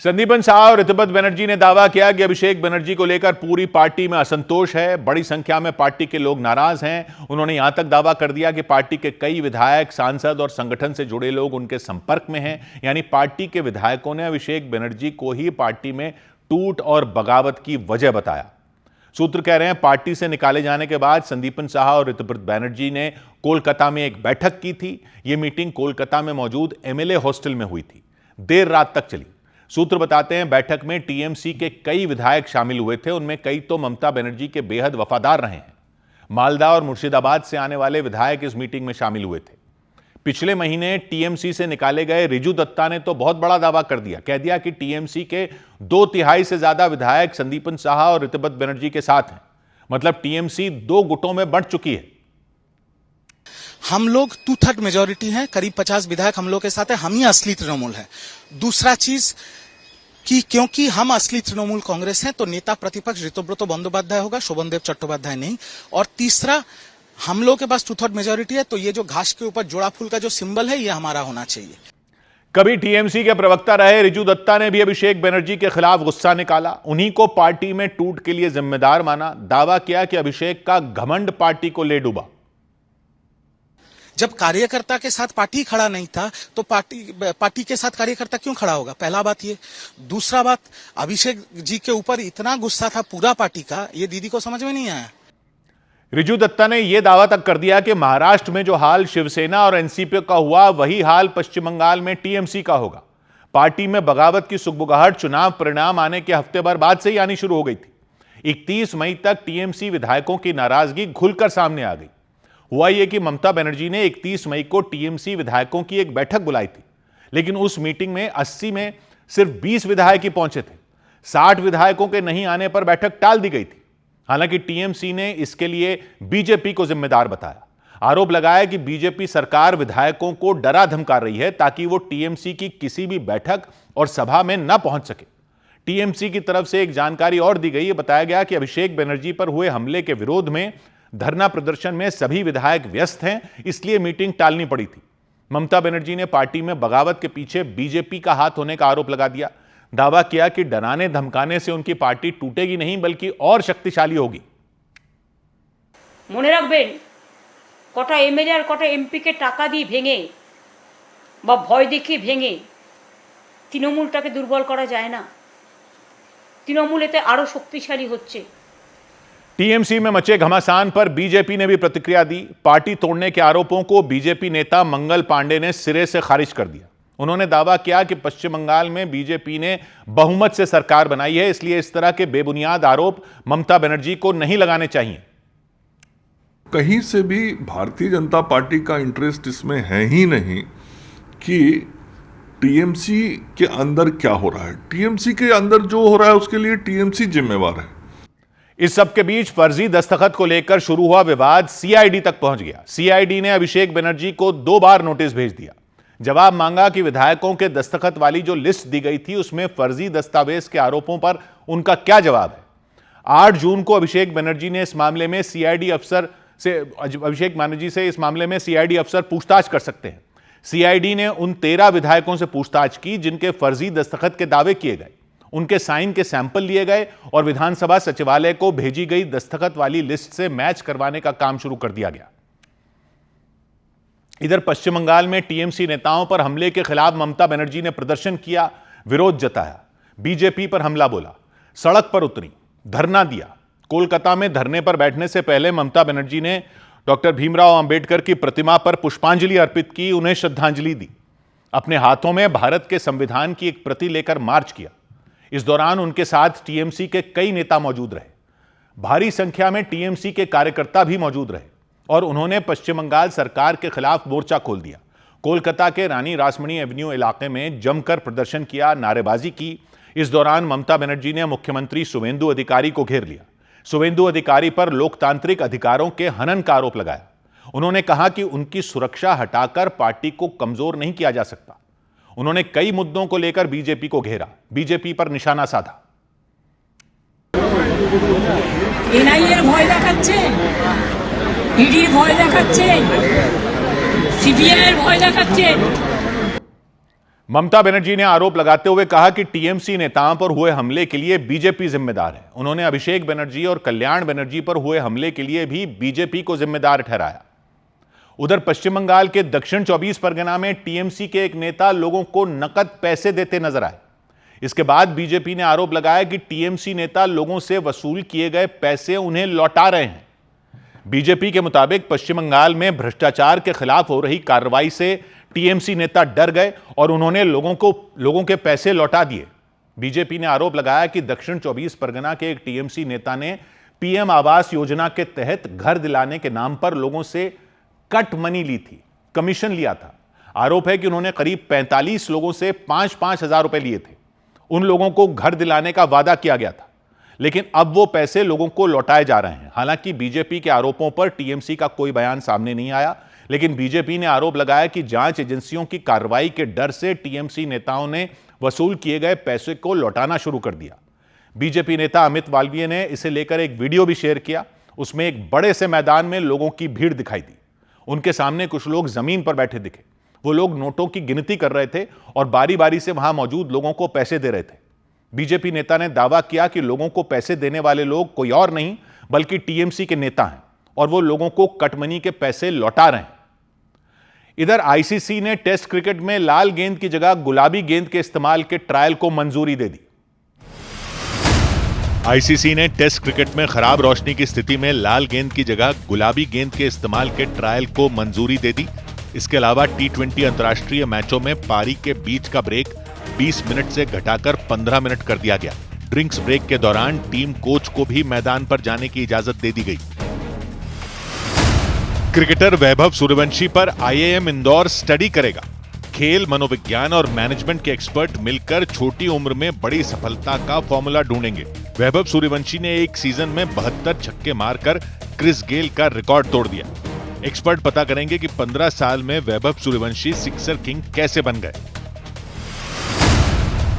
संदीपन साहा और ऋतुपत बनर्जी ने दावा किया कि अभिषेक बनर्जी को लेकर पूरी पार्टी में असंतोष है, बड़ी संख्या में पार्टी के लोग नाराज हैं। उन्होंने यहां तक दावा कर दिया कि पार्टी के कई विधायक, सांसद और संगठन से जुड़े लोग उनके संपर्क में हैं। यानी पार्टी के विधायकों ने अभिषेक बनर्जी को ही पार्टी में टूट और बगावत की वजह बताया। सूत्र कह रहे हैं पार्टी से निकाले जाने के बाद संदीपन साहा और ऋतुपत बनर्जी ने कोलकाता में एक बैठक की थी। यह मीटिंग कोलकाता में मौजूद एमएलए हॉस्टल में हुई थी, देर रात तक चली। सूत्र बताते हैं बैठक में टीएमसी के कई विधायक शामिल हुए थे, उनमें कई तो ममता बनर्जी के बेहद वफादार रहे हैं। मालदा और मुर्शिदाबाद से आने वाले विधायक इस मीटिंग में शामिल हुए थे। पिछले महीने टीएमसी से निकाले गए रिजू दत्ता ने तो बहुत बड़ा दावा कर दिया, कह दिया कि टीएमसी के 2/3 से ज्यादा विधायक संदीपन साहा और ऋतुपत बनर्जी के साथ हैं। मतलब टीएमसी 2 गुटों में बंट चुकी है। हम लोग 2/3 मेजोरिटी हैं, करीब 50 विधायक हम लोग के साथ है, हम ही असली तृणमूल है। दूसरा चीज कि क्योंकि हम असली तृणमूल कांग्रेस हैं तो नेता प्रतिपक्ष ऋतुव्रत बंदोपाध्याय होगा, शोभनदेव चट्टोपाध्याय नहीं। और तीसरा, हम लोग के पास 2/3 मेजोरिटी है तो ये जो घास के ऊपर जोड़ा फूल का जो सिंबल है ये हमारा होना चाहिए। कभी टीएमसी के प्रवक्ता रहे रिजू दत्ता ने भी अभिषेक बनर्जी के खिलाफ गुस्सा निकाला, उन्हीं को पार्टी में टूट के लिए जिम्मेदार माना। दावा किया कि अभिषेक का घमंड पार्टी को ले डूबा। जब कार्यकर्ता के साथ पार्टी खड़ा नहीं था तो पार्टी के साथ कार्यकर्ता क्यों खड़ा होगा? पहला बात ये। दूसरा बात, अभिषेक जी के ऊपर इतना गुस्सा था पूरा पार्टी का, ये दीदी को समझ में नहीं आया। रिजू दत्ता ने यह दावा तक कर दिया कि महाराष्ट्र में जो हाल शिवसेना और एनसीपी का हुआ वही हाल पश्चिम बंगाल में टीएमसी का होगा। पार्टी में बगावत की सुगबुगाहट चुनाव परिणाम आने के हफ्ते भर बाद से ही आनी शुरू हो गई थी। 31 मई तक टीएमसी विधायकों की नाराजगी खुलकर सामने आ गई। हुआ यह कि ममता बनर्जी ने 31 मई को टीएमसी विधायकों की एक बैठक बुलाई थी, लेकिन उस मीटिंग में 80 में सिर्फ 20 विधायक ही पहुंचे थे। 60 विधायकों के नहीं आने पर बैठक टाल दी गई थी। हालांकि टीएमसी ने इसके लिए बीजेपी को जिम्मेदार बताया। आरोप लगाया कि बीजेपी सरकार विधायकों को डरा धमका रही है ताकि वो टीएमसी की किसी भी बैठक और सभा में न पहुंच सके। टीएमसी की तरफ से एक जानकारी और दी गई। बताया गया कि अभिषेक बनर्जी पर हुए हमले के विरोध में धरना प्रदर्शन में सभी विधायक व्यस्त हैं, इसलिए मीटिंग टालनी पड़ी थी। ममता बनर्जी ने पार्टी में बगावत के पीछे बीजेपी का हाथ होने का आरोप लगा दिया। दावा किया कि डराने धमकाने से उनकी पार्टी टूटेगी नहीं बल्कि और शक्तिशाली होगी। মনে রাখবেন, কটা এমএলএ আর কটা এমপি কে টাকা দিয়ে ভেঙে বা ভয় দেখিয়ে ভেঙে তৃণমূলটাকে দুর্বল করা যায় না। তৃণমূল এতে আরো শক্তিশালী হচ্ছে। टीएमसी में मचे घमासान पर बीजेपी ने भी प्रतिक्रिया दी। पार्टी तोड़ने के आरोपों को बीजेपी नेता मंगल पांडे ने सिरे से खारिज कर दिया। उन्होंने दावा किया कि पश्चिम बंगाल में बीजेपी ने बहुमत से सरकार बनाई है, इसलिए इस तरह के बेबुनियाद आरोप ममता बनर्जी को नहीं लगाने चाहिए। कहीं से भी भारतीय जनता पार्टी का इंटरेस्ट इसमें है ही नहीं कि टीएमसी के अंदर क्या हो रहा है। टीएमसी के अंदर जो हो रहा है उसके लिए टीएमसी जिम्मेवार है। इस सब के बीच फर्जी दस्तखत को लेकर शुरू हुआ विवाद सीआईडी तक पहुंच गया। सीआईडी ने अभिषेक बनर्जी को 2 बार नोटिस भेज दिया। जवाब मांगा कि विधायकों के दस्तखत वाली जो लिस्ट दी गई थी उसमें फर्जी दस्तावेज के आरोपों पर उनका क्या जवाब है। 8 जून को अभिषेक बनर्जी ने इस मामले में सीआईडी अफसर पूछताछ कर सकते हैं। सीआईडी ने उन 13 विधायकों से पूछताछ की जिनके फर्जी दस्तखत के दावे किए गए। उनके साइन के सैंपल लिए गए और विधानसभा सचिवालय को भेजी गई दस्तखत वाली लिस्ट से मैच करवाने का काम शुरू कर दिया गया। इधर पश्चिम बंगाल में टीएमसी नेताओं पर हमले के खिलाफ ममता बनर्जी ने प्रदर्शन किया, विरोध जताया, बीजेपी पर हमला बोला, सड़क पर उतरी, धरना दिया। कोलकाता में धरने पर बैठने से पहले ममता बनर्जी ने डॉक्टर भीमराव अंबेडकर की प्रतिमा पर पुष्पांजलि अर्पित की, उन्हें श्रद्धांजलि दी। अपने हाथों में भारत के संविधान की एक प्रति लेकर मार्च किया। इस दौरान उनके साथ टीएमसी के कई नेता मौजूद रहे। भारी संख्या में टीएमसी के कार्यकर्ता भी मौजूद रहे और उन्होंने पश्चिम बंगाल सरकार के खिलाफ मोर्चा खोल दिया। कोलकाता के रानी रासमणी एवेन्यू इलाके में जमकर प्रदर्शन किया, नारेबाजी की। इस दौरान ममता बनर्जी ने मुख्यमंत्री शुवेंदु अधिकारी को घेर लिया। शुवेंदु अधिकारी पर लोकतांत्रिक अधिकारों के हनन का आरोप लगाया। उन्होंने कहा कि उनकी सुरक्षा हटाकर पार्टी को कमजोर नहीं किया जा सकता। उन्होंने कई मुद्दों को लेकर बीजेपी को घेरा, बीजेपी पर निशाना साधा। এনআইএর ভয় দেখাচ্ছেন, ইডির ভয় দেখাচ্ছেন, সিবিআইয়ের ভয় দেখাচ্ছেন। ममता बनर्जी ने आरोप लगाते हुए कहा कि टीएमसी नेताओं पर हुए हमले के लिए बीजेपी जिम्मेदार है। उन्होंने अभिषेक बनर्जी और कल्याण बनर्जी पर हुए हमले के लिए भी बीजेपी को जिम्मेदार ठहराया। उधर पश्चिम बंगाल के दक्षिण 24 परगना में टीएमसी के एक नेता लोगों को नकद पैसे देते नजर आए। इसके बाद बीजेपी ने आरोप लगाया कि टीएमसी नेता लोगों से वसूल किए गए पैसे उन्हें लौटा रहे हैं। बीजेपी के मुताबिक पश्चिम बंगाल में भ्रष्टाचार के खिलाफ हो रही कार्रवाई से टीएमसी नेता डर गए और उन्होंने लोगों के पैसे लौटा दिए। बीजेपी ने आरोप लगाया कि दक्षिण 24 परगना के एक टीएमसी नेता ने पीएम आवास योजना के तहत घर दिलाने के नाम पर लोगों से कट मनी ली थी, कमीशन लिया था। आरोप है कि उन्होंने करीब 45 लोगों से 5-5 हजार रुपए लिए थे। उन लोगों को घर दिलाने का वादा किया गया था, लेकिन अब वो पैसे लोगों को लौटाए जा रहे हैं। हालांकि बीजेपी के आरोपों पर टीएमसी का कोई बयान सामने नहीं आया, लेकिन बीजेपी ने आरोप लगाया कि जांच एजेंसियों की कार्रवाई के डर से टीएमसी नेताओं ने वसूल किए गए पैसे को लौटाना शुरू कर दिया। बीजेपी नेता अमित मालवीय ने इसे लेकर एक वीडियो भी शेयर किया। उसमें एक बड़े से मैदान में लोगों की भीड़ दिखाई दी। उनके सामने कुछ लोग जमीन पर बैठे दिखे। वो लोग नोटों की गिनती कर रहे थे और बारी बारी से वहां मौजूद लोगों को पैसे दे रहे थे। बीजेपी नेता ने दावा किया कि लोगों को पैसे देने वाले लोग कोई और नहीं बल्कि टीएमसी के नेता हैं और वो लोगों को कटमनी के पैसे लौटा रहे हैं। इधर आईसीसी ने टेस्ट क्रिकेट में लाल गेंद की जगह गुलाबी गेंद के इस्तेमाल के ट्रायल को मंजूरी दे दी। आईसीसी ने टेस्ट क्रिकेट में खराब रोशनी की स्थिति में लाल गेंद की जगह गुलाबी गेंद के इस्तेमाल के ट्रायल को मंजूरी दे दी। इसके अलावा टी20 अंतर्राष्ट्रीय मैचों में पारी के बीच का ब्रेक 20 मिनट से घटाकर 15 मिनट कर दिया गया। ड्रिंक्स ब्रेक के दौरान टीम कोच को भी मैदान पर जाने की इजाजत दे दी गई। क्रिकेटर वैभव सूर्यवंशी पर आईआईएम इंदौर स्टडी करेगा। खेल, मनोविज्ञान और मैनेजमेंट के एक्सपर्ट मिलकर छोटी उम्र में बड़ी सफलता का फॉर्मूला ढूंढेंगे। वैभव सूर्यवंशी ने एक सीजन में 72 छक्के मारकर क्रिस गेल का रिकॉर्ड तोड़ दिया। एक्सपर्ट पता करेंगे कि 15 साल में वैभव सूर्यवंशी सिक्सर किंग कैसे बन गए।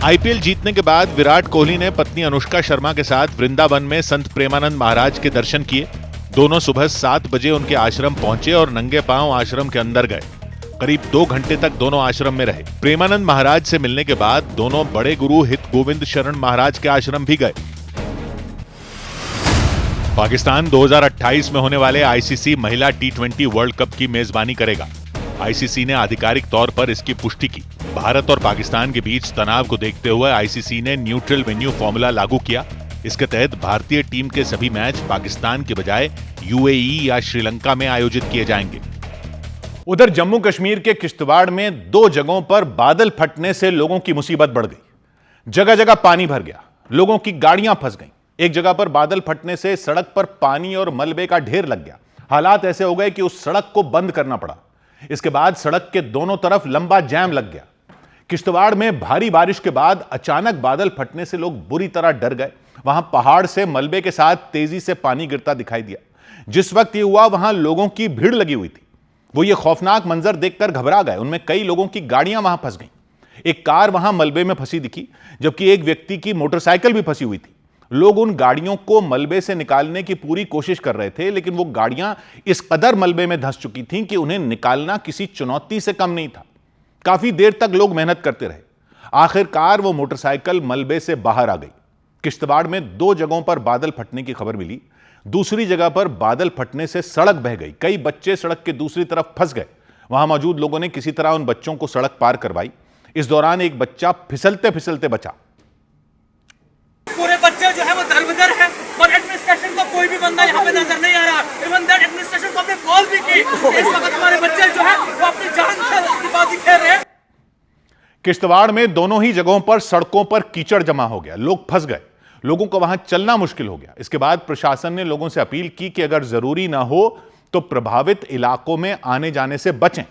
आईपीएल जीतने के बाद विराट कोहली ने पत्नी अनुष्का शर्मा के साथ वृंदावन में संत प्रेमानंद महाराज के दर्शन किए। दोनों सुबह 7 बजे उनके आश्रम पहुंचे और नंगे पांव आश्रम के अंदर गए। करीब 2 घंटे तक दोनों आश्रम में रहे। प्रेमानंद महाराज से मिलने के बाद दोनों बड़े गुरु हित गोविंद शरण महाराज के आश्रम भी गए। पाकिस्तान 2028 में होने वाले आईसीसी महिला टी20 वर्ल्ड कप की मेजबानी करेगा। आईसीसी ने आधिकारिक तौर पर इसकी पुष्टि की। भारत और पाकिस्तान के बीच तनाव को देखते हुए आईसीसी ने न्यूट्रल वेन्यू फॉर्मूला लागू किया। इसके तहत भारतीय टीम के सभी मैच पाकिस्तान के बजाय यूएई या श्रीलंका में आयोजित किए जाएंगे। उधर जम्मू कश्मीर के किश्तवाड़ में 2 जगहों पर बादल फटने से लोगों की मुसीबत बढ़ गई। जगह जगह पानी भर गया, लोगों की गाड़ियां फंस गईं। एक जगह पर बादल फटने से सड़क पर पानी और मलबे का ढेर लग गया। हालात ऐसे हो गए कि उस सड़क को बंद करना पड़ा। इसके बाद सड़क के दोनों तरफ लंबा जैम लग गया। किश्तवाड़ में भारी बारिश के बाद अचानक बादल फटने से लोग बुरी तरह डर गए। वहां पहाड़ से मलबे के साथ तेजी से पानी गिरता दिखाई दिया। जिस वक्त ये हुआ वहां लोगों की भीड़ लगी हुई थी। वो ये खौफनाक मंजर देखकर घबरा गए। उनमें कई लोगों की गाड़ियां वहां फंस गईं। एक कार वहां मलबे में फंसी दिखी, जबकि एक व्यक्ति की मोटरसाइकिल भी फंसी हुई थी। लोग उन गाड़ियों को मलबे से निकालने की पूरी कोशिश कर रहे थे, लेकिन वो गाड़ियां इस कदर मलबे में धंस चुकी थीं कि उन्हें निकालना किसी चुनौती से कम नहीं था। काफी देर तक लोग मेहनत करते रहे। आखिरकार वो मोटरसाइकिल मलबे से बाहर आ गई। किश्तवाड़ में 2 जगहों पर बादल फटने की खबर मिली। दूसरी जगह पर बादल फटने से सड़क बह गई। कई बच्चे सड़क के दूसरी तरफ फंस गए। वहां मौजूद लोगों ने किसी तरह उन बच्चों को सड़क पार करवाई। इस दौरान एक बच्चा फिसलते फिसलते बचा। पूरे बच्चे जो है वो दरबदर है और एडमिनिस्ट्रेशन को कोई भी बंदा यहाँ पे नजर नहीं आ रहा। इवन दैट एडमिनिस्ट्रेशन को अपने कॉल भी की। इस वक्त हमारे बच्चे जो है वो अपनी जान की बाजी खेल रहे हैं। किश्तवाड़ में दोनों ही जगहों पर सड़कों पर कीचड़ जमा हो गया। लोग फंस गए। लोगों को वहां चलना मुश्किल हो गया। इसके बाद प्रशासन ने लोगों से अपील की कि अगर जरूरी ना हो तो प्रभावित इलाकों में आने जाने से बचें।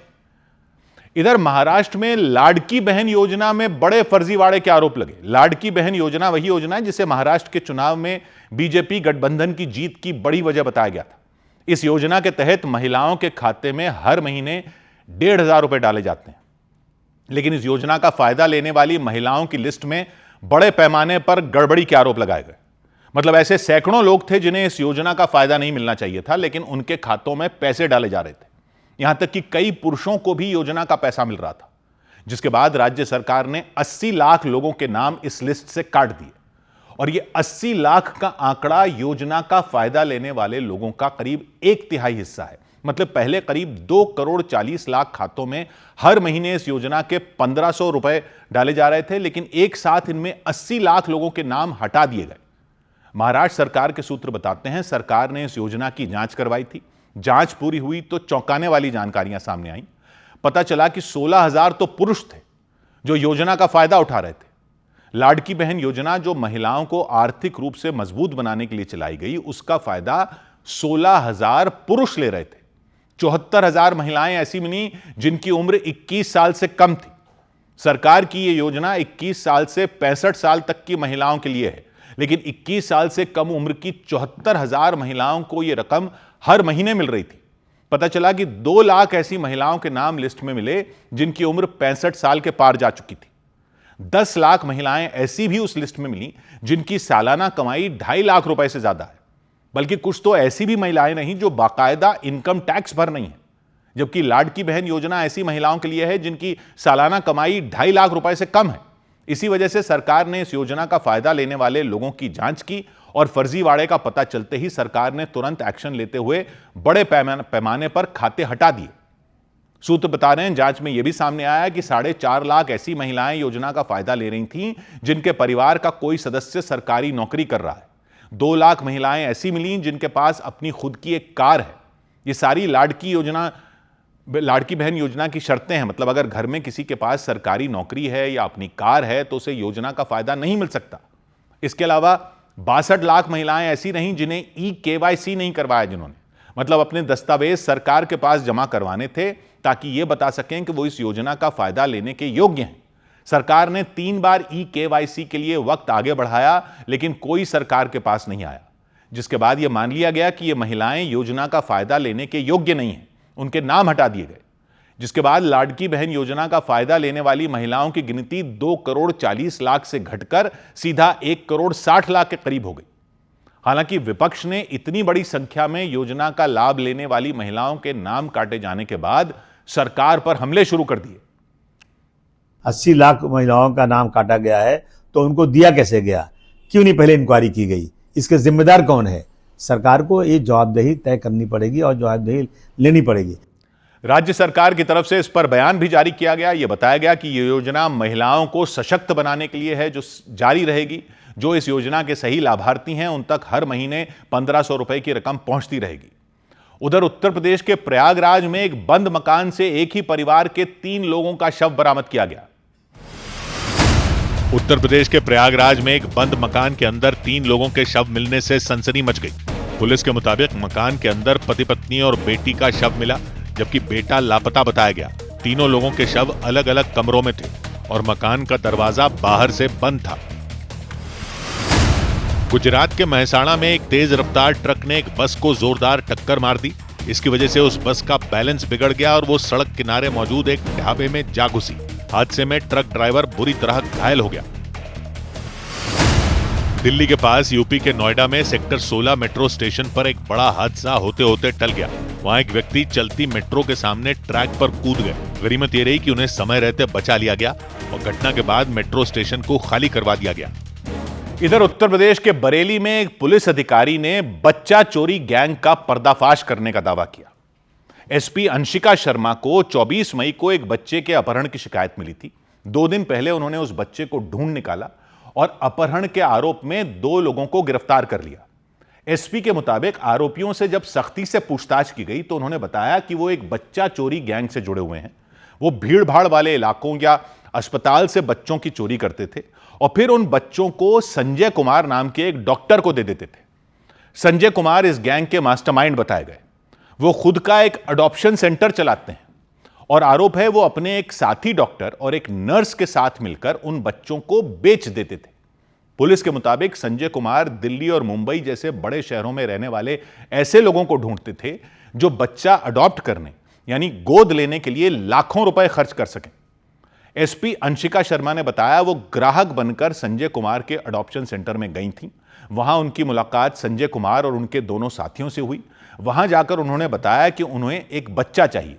इधर महाराष्ट्र में लाडकी बहन योजना में बड़े फर्जीवाड़े के आरोप लगे। लाडकी बहन योजना वही योजना है जिसे महाराष्ट्र के चुनाव में बीजेपी गठबंधन की जीत की बड़ी वजह बताया गया था। इस योजना के तहत महिलाओं के खाते में हर महीने 1,500 रुपए डाले जाते हैं, लेकिन इस योजना का फायदा लेने वाली महिलाओं की लिस्ट में बड़े पैमाने पर गड़बड़ी के आरोप लगाए गए। मतलब ऐसे सैकड़ों लोग थे जिन्हें इस योजना का फायदा नहीं मिलना चाहिए था, लेकिन उनके खातों में पैसे डाले जा रहे थे। यहां तक कि कई पुरुषों को भी योजना का पैसा मिल रहा था, जिसके बाद राज्य सरकार ने 80 लाख लोगों के नाम इस लिस्ट से काट दिए। और यह 80 लाख का आंकड़ा योजना का फायदा लेने वाले लोगों का करीब 1/3 हिस्सा है। मतलब पहले करीब 2 करोड़ 40 लाख खातों में हर महीने इस योजना के 1500 रुपए डाले जा रहे थे, लेकिन एक साथ इनमें 80 लाख लोगों के नाम हटा दिए गए। महाराष्ट्र सरकार के सूत्र बताते हैं सरकार ने इस योजना की जांच करवाई थी। जांच पूरी हुई तो चौंकाने वाली जानकारियां सामने आई। पता चला कि 16,000 तो पुरुष थे जो योजना का फायदा उठा रहे थे। लाडकी बहन योजना जो महिलाओं को आर्थिक रूप से मजबूत बनाने के लिए चलाई गई, उसका फायदा 16,000 पुरुष ले रहे थे। 74,000 महिलाएं ऐसी मिली जिनकी उम्र 21 साल से कम थी। सरकार की यह योजना 21 साल से 65 साल तक की महिलाओं के लिए है, लेकिन 21 साल से कम उम्र की 74,000 महिलाओं को यह रकम हर महीने मिल रही थी। पता चला कि 2 लाख ऐसी महिलाओं के नाम लिस्ट में मिले जिनकी उम्र 65 साल के पार जा चुकी थी। 10 लाख महिलाएं ऐसी भी उस लिस्ट में मिली जिनकी सालाना कमाई 2.5 लाख रुपए से ज्यादा है। बल्कि कुछ तो ऐसी भी महिलाएं नहीं जो बाकायदा इनकम टैक्स भर नहीं है। जबकि लाडकी बहन योजना ऐसी महिलाओं के लिए है जिनकी सालाना कमाई 2.5 लाख रुपए से कम है। इसी वजह से सरकार ने इस योजना का फायदा लेने वाले लोगों की जांच की और फर्जीवाड़े का पता चलते ही सरकार ने तुरंत एक्शन लेते हुए बड़े पैमाने पर खाते हटा दिए। सूत्र बता रहे हैं जांच में यह भी सामने आया कि 4.5 लाख ऐसी महिलाएं योजना का फायदा ले रही थीं जिनके परिवार का कोई सदस्य सरकारी नौकरी कर रहा है। 2 लाख महिलाएं ऐसी मिली जिनके पास अपनी खुद की एक कार है। ये सारी लाडकी बहन योजना की शर्तें हैं। मतलब अगर घर में किसी के पास सरकारी नौकरी है या अपनी कार है तो उसे योजना का फायदा नहीं मिल सकता। इसके अलावा 62 लाख महिलाएं ऐसी रहीं जिन्हें KYC नहीं करवाया, जिन्होंने मतलब अपने दस्तावेज सरकार के पास जमा करवाने थे ताकि यह बता सकें कि वो इस योजना का फायदा लेने के योग्य हैं। सरकार ने 3 बार KYC के लिए वक्त आगे बढ़ाया, लेकिन कोई सरकार के पास नहीं आया, जिसके बाद यह मान लिया गया कि ये महिलाएं योजना का फायदा लेने के योग्य नहीं हैं। उनके नाम हटा दिए गए, जिसके बाद लाडकी बहन योजना का फायदा लेने वाली महिलाओं की गिनती 2 करोड़ 40 लाख से घटकर सीधा 1 करोड़ 60 लाख के करीब हो गई। हालांकि विपक्ष ने इतनी बड़ी संख्या में योजना का लाभ लेने वाली महिलाओं के नाम काटे जाने के बाद सरकार पर हमले शुरू कर दिए। 80 लाख महिलाओं का नाम काटा गया है तो उनको दिया कैसे गया, क्यों नहीं पहले इंक्वायरी की गई, इसके जिम्मेदार कौन है? सरकार को ये जवाबदेही तय करनी पड़ेगी और जवाबदेही लेनी पड़ेगी। राज्य सरकार की तरफ से इस पर बयान भी जारी किया गया। यह बताया गया कि यह योजना महिलाओं को सशक्त बनाने के लिए है, जो जारी रहेगी। जो इस योजना के सही लाभार्थी हैं उन तक हर महीने 1500 रुपए की रकम पहुंचती रहेगी। उधर उत्तर प्रदेश के प्रयागराज में एक बंद मकान से एक ही परिवार के 3 लोगों का शव बरामद किया गया। उत्तर प्रदेश के प्रयागराज में एक बंद मकान के अंदर 3 लोगों के शव मिलने से सनसनी मच गई। पुलिस के मुताबिक मकान के अंदर पति पत्नी और बेटी का शव मिला, जबकि बेटा लापता बताया गया। तीनों लोगों के शव अलग अलग कमरों में थे और मकान का दरवाजा बाहर से बंद था। गुजरात के महसाणा में एक तेज रफ्तार ट्रक ने एक बस को जोरदार टक्कर मार दी। इसकी वजह से उस बस का बैलेंस बिगड़ गया और वो सड़क किनारे मौजूद एक ढाबे में जा घुसी। हादसे में ट्रक ड्राइवर बुरी तरह घायल हो गया। दिल्ली के पास यूपी के नोएडा में सेक्टर 16 मेट्रो स्टेशन पर एक बड़ा हादसा होते होते टल गया। वहां एक व्यक्ति चलती मेट्रो के सामने ट्रैक पर कूद गए। गनीमत ये रही कि उन्हें समय रहते बचा लिया गया और घटना के बाद मेट्रो स्टेशन को खाली करवा दिया गया। इधर उत्तर प्रदेश के बरेली में एक पुलिस अधिकारी ने बच्चा चोरी गैंग का पर्दाफाश करने का दावा किया। एसपी अंशिका शर्मा को 24 मई को एक बच्चे के अपहरण की शिकायत मिली थी। 2 दिन पहले उन्होंने उस बच्चे को ढूंढ निकाला और अपहरण के आरोप में 2 लोगों को गिरफ्तार कर लिया। एसपी के मुताबिक आरोपियों से जब सख्ती से पूछताछ की गई तो उन्होंने बताया कि वो एक बच्चा चोरी गैंग से जुड़े हुए हैं। वो भीड़ भाड़ वाले इलाकों या अस्पताल से बच्चों की चोरी करते थे और फिर उन बच्चों को संजय कुमार नाम के एक डॉक्टर को दे देते थे। संजय कुमार इस गैंग के मास्टरमाइंड बताए गए। वो खुद का एक अडॉप्शन सेंटर चलाते हैं और आरोप है वो अपने एक साथी डॉक्टर और एक नर्स के साथ मिलकर उन बच्चों को बेच देते थे। पुलिस के मुताबिक संजय कुमार दिल्ली और मुंबई जैसे बड़े शहरों में रहने वाले ऐसे लोगों को ढूंढते थे जो बच्चा अडॉप्ट करने यानी गोद लेने के लिए लाखों रुपए खर्च कर सकें। एसपी अंशिका शर्मा ने बताया वो ग्राहक बनकर संजय कुमार के अडॉप्शन सेंटर में गई थीं। वहां उनकी मुलाकात संजय कुमार और उनके दोनों साथियों से हुई। वहां जाकर उन्होंने बताया कि उन्हें एक बच्चा चाहिए।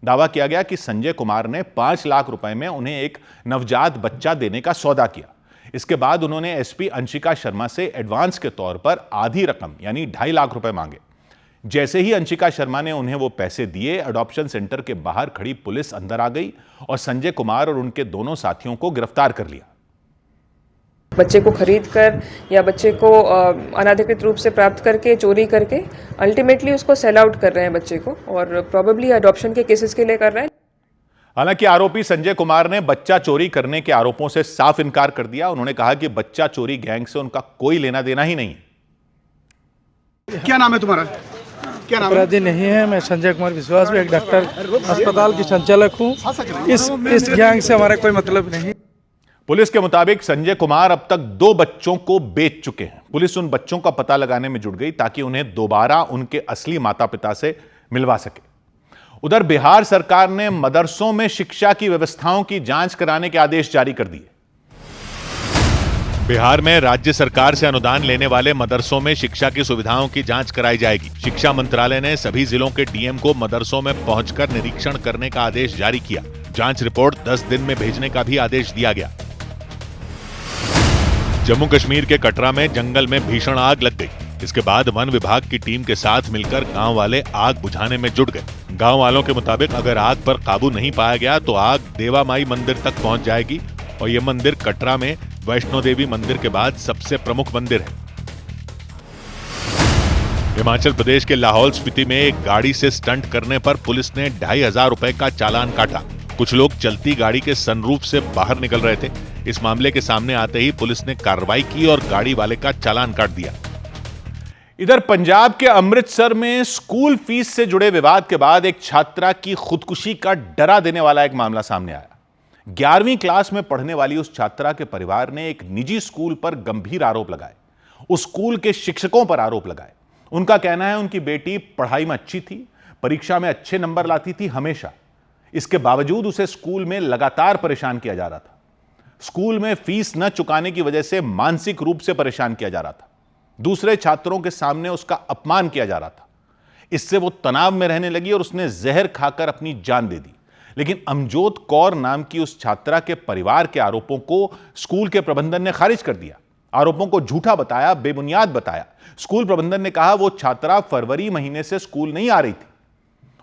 दावा किया गया कि संजय कुमार ने 5 लाख रुपए में उन्हें एक नवजात बच्चा देने का सौदा किया। इसके बाद उन्होंने एसपी अंशिका शर्मा से एडवांस के तौर पर आधी रकम यानी 2.5 लाख रुपए मांगे। जैसे ही अंशिका शर्मा ने उन्हें वो पैसे दिए, अडॉप्शन सेंटर के बाहर खड़ी पुलिस अंदर आ गई और संजय कुमार और उनके दोनों साथियों को गिरफ्तार कर लिया। बच्चे को खरीद कर या बच्चे को अनाधिकृत रूप से प्राप्त करके चोरी करके अल्टीमेटली उसको सेल आउट कर रहे हैं बच्चे को, और प्रोबेबली अडॉप्शन के केसेस के लिए कर रहे हैं। हालांकि आरोपी संजय कुमार ने बच्चा चोरी करने के आरोपों से साफ इनकार कर दिया। उन्होंने कहा कि बच्चा चोरी गैंग से उनका कोई लेना देना ही नहीं है। क्या नाम है तुम्हारा? क्या नाम? अपराधी नहीं है, मैं संजय कुमार विश्वास, एक डॉक्टर अस्पताल की संचालक हूँ। इस गैंग से हमारा कोई मतलब नहीं। पुलिस के मुताबिक संजय कुमार अब तक 2 बच्चों को बेच चुके हैं। पुलिस उन बच्चों का पता लगाने में जुट गई ताकि उन्हें दोबारा उनके असली माता पिता से मिलवा सके। उधर बिहार सरकार ने मदरसों में शिक्षा की व्यवस्थाओं की जांच कराने के आदेश जारी कर दिए। बिहार में राज्य सरकार से अनुदान लेने वाले मदरसों में शिक्षा की सुविधाओं की जांच कराई जाएगी। शिक्षा मंत्रालय ने सभी जिलों के डीएम को मदरसों में पहुंचकर निरीक्षण करने का आदेश जारी किया। जांच रिपोर्ट 10 दिन में भेजने का भी आदेश दिया गया। जम्मू कश्मीर के कटरा में जंगल में भीषण आग लग गई। इसके बाद वन विभाग की टीम के साथ मिलकर गांव वाले आग बुझाने में जुट गए। गांव वालों के मुताबिक अगर आग पर काबू नहीं पाया गया तो आग देवा माई मंदिर तक पहुंच जाएगी और यह मंदिर कटरा में वैष्णो देवी मंदिर के बाद सबसे प्रमुख मंदिर है। हिमाचल प्रदेश के लाहौल स्पीति में एक गाड़ी से स्टंट करने पर पुलिस ने 2,500 रुपए का चालान काटा। कुछ लोग चलती गाड़ी के सनरूफ से बाहर निकल रहे थे। इस मामले के सामने आते ही पुलिस ने कार्रवाई की और गाड़ी वाले का चालान काट दिया। इधर पंजाब के अमृतसर में स्कूल फीस से जुड़े विवाद के बाद एक छात्रा की खुदकुशी का डरा देने वाला एक मामला सामने आया। 11वीं क्लास में पढ़ने वाली उस छात्रा के परिवार ने एक निजी स्कूल पर गंभीर आरोप लगाए। उस स्कूल के शिक्षकों पर आरोप लगाए। उनका कहना है उनकी बेटी पढ़ाई में अच्छी थी, परीक्षा में अच्छे नंबर लाती थी हमेशा। इसके बावजूद उसे स्कूल में लगातार परेशान किया जा रहा था। स्कूल में फीस न चुकाने की वजह से मानसिक रूप से परेशान किया जा रहा था। दूसरे छात्रों के सामने उसका अपमान किया जा रहा था। इससे वो तनाव में रहने लगी और उसने जहर खाकर अपनी जान दे दी। लेकिन अमजोत कौर नाम की उस छात्रा के परिवार के आरोपों को स्कूल के प्रबंधन ने खारिज कर दिया। आरोपों को झूठा बताया, बेबुनियाद बताया। स्कूल प्रबंधन ने कहा वो छात्रा फरवरी महीने से स्कूल नहीं आ रही थी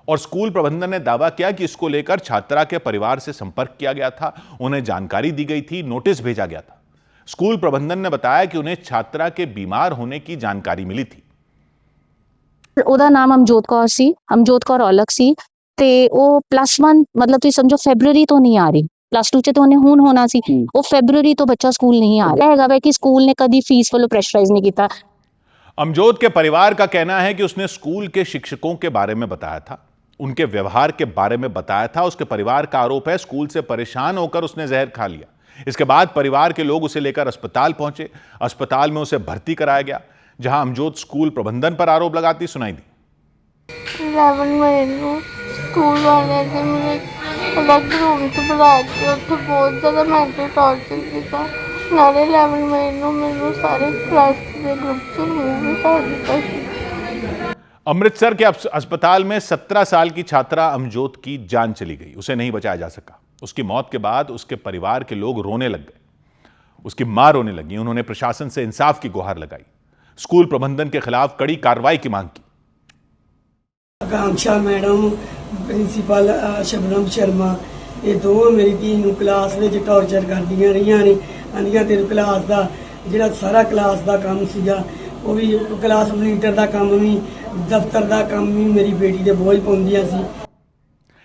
और स्कूल प्रबंधन ने दावा किया कि इसको लेकर छात्रा के परिवार से संपर्क किया गया था, उन्हें जानकारी दी गई थी, नोटिस भेजा गया था। स्कूल प्रबंधन ने बताया कि उन्हें छात्रा के बीमार होने की जानकारी मिली थी। ਉਹਦਾ ਨਾਮ ਅਮਜੋਤ ਕੌਰ ਸੀ, ਅਮਜੋਤ ਕੌਰ ਔਲਖ ਸੀ ਤੇ ਉਹ +1 ਮਤਲਬ ਤੁਸੀਂ ਸਮਝੋ ਫੈਬਰੂਰੀ ਤੋਂ ਨਹੀਂ ਆ ਰਹੀ। +2 ਚ ਤਾਂ ਉਹਨੇ ਹੁਣ ਹੋਣਾ ਸੀ, ਉਹ ਫੈਬਰੂਰੀ ਤੋਂ ਬੱਚਾ ਸਕੂਲ ਨਹੀਂ ਆ ਰਿਹਾ ਹੈਗਾ ਵੇ ਕਿ ਸਕੂਲ ਨੇ ਕਦੀ ਫੀਸ ਵੱਲੋਂ ਪ੍ਰੈਸ਼ਰਾਈਜ਼ नहीं ਕੀਤਾ। अमजोत के परिवार का कहना है कि उसने स्कूल के शिक्षकों के बारे में बताया था, उनके व्यवहार के बारे में बताया था। उसके परिवार का आरोप है स्कूल से परेशान होकर उसने जहर खा लिया। इसके बाद परिवार के लोग उसे लेकर अस्पताल पहुंचे। अस्पताल में उसे भर्ती कराया गया, जहां अमजोत स्कूल प्रबंधन पर आरोप लगाती सुनाई दी। 11 मई ਨੂੰ ਸਕੂਲ ਵਾਲਿਆਂ ਨੇ ਮੇਰੇ ਅਲੱਗ ਰੂਮ 'ਚ ਬੁਲਾ ਕੇ ਉੱਥੇ ਬਹੁਤ ਜ਼ਿਆਦਾ ਮੈਂਟਲ ਟੌਰਚਰ ਕੀਤਾ। ਨਾਲੇ 11 ਮਈ ਨੂੰ ਮੈਨੂੰ ਸਾਰੇ ਕਲਾਸ ਦੇ ਗਰੁੱਪ 'ਚ ਰਿਮੂਵ ਵੀ ਕਰ ਦਿੱਤਾ ਸੀ। अमृतसर के अस्पताल में 17 साल की छात्रा अमजोत की जान चली गई। उसे नहीं बचाया जा सका। उसकी मौत के बाद उसके परिवार के लोग रोने लग गए। उसकी मां रोने लगी। उन्होंने प्रशासन से इंसाफ की गुहार लगाई, स्कूल प्रबंधन के खिलाफ कड़ी कार्रवाई की मांग की। आकांक्षा मैडम, प्रिंसीपल शबनम शर्मा, ये दोनों मेरी धी नूं क्लास विच टॉर्चर करदियां रहियां ने। आंदियां तेरे क्लास दा जिहड़ा सारा क्लास दा काम सीगा वो भी क्लास मॉनीटर दा काम भी, दफ्तर दा काम भी मेरी बेटी दे बोझ पाउंदियां सी।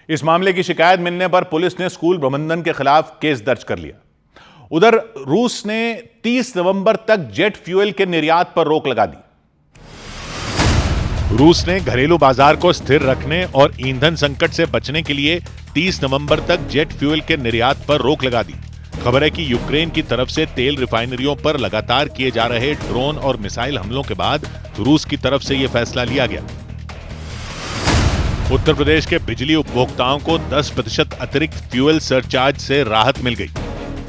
इस मामले की शिकायत मिलने पर पुलिस ने स्कूल प्रबंधन के खिलाफ केस दर्ज कर लिया। उधर रूस ने 30 नवंबर तक जेट फ्यूल के निर्यात पर रोक लगा दी। रूस ने घरेलू बाजार को स्थिर रखने और ईंधन संकट से बचने के लिए 30 नवंबर तक जेट फ्यूल के निर्यात पर रोक लगा दी। खबर है कि यूक्रेन की तरफ से तेल रिफाइनरियों पर लगातार किए जा रहे ड्रोन और मिसाइल हमलों के बाद रूस की तरफ से यह फैसला लिया गया। उत्तर प्रदेश के बिजली उपभोक्ताओं को 10% अतिरिक्त फ्यूल सरचार्ज से राहत मिल गई।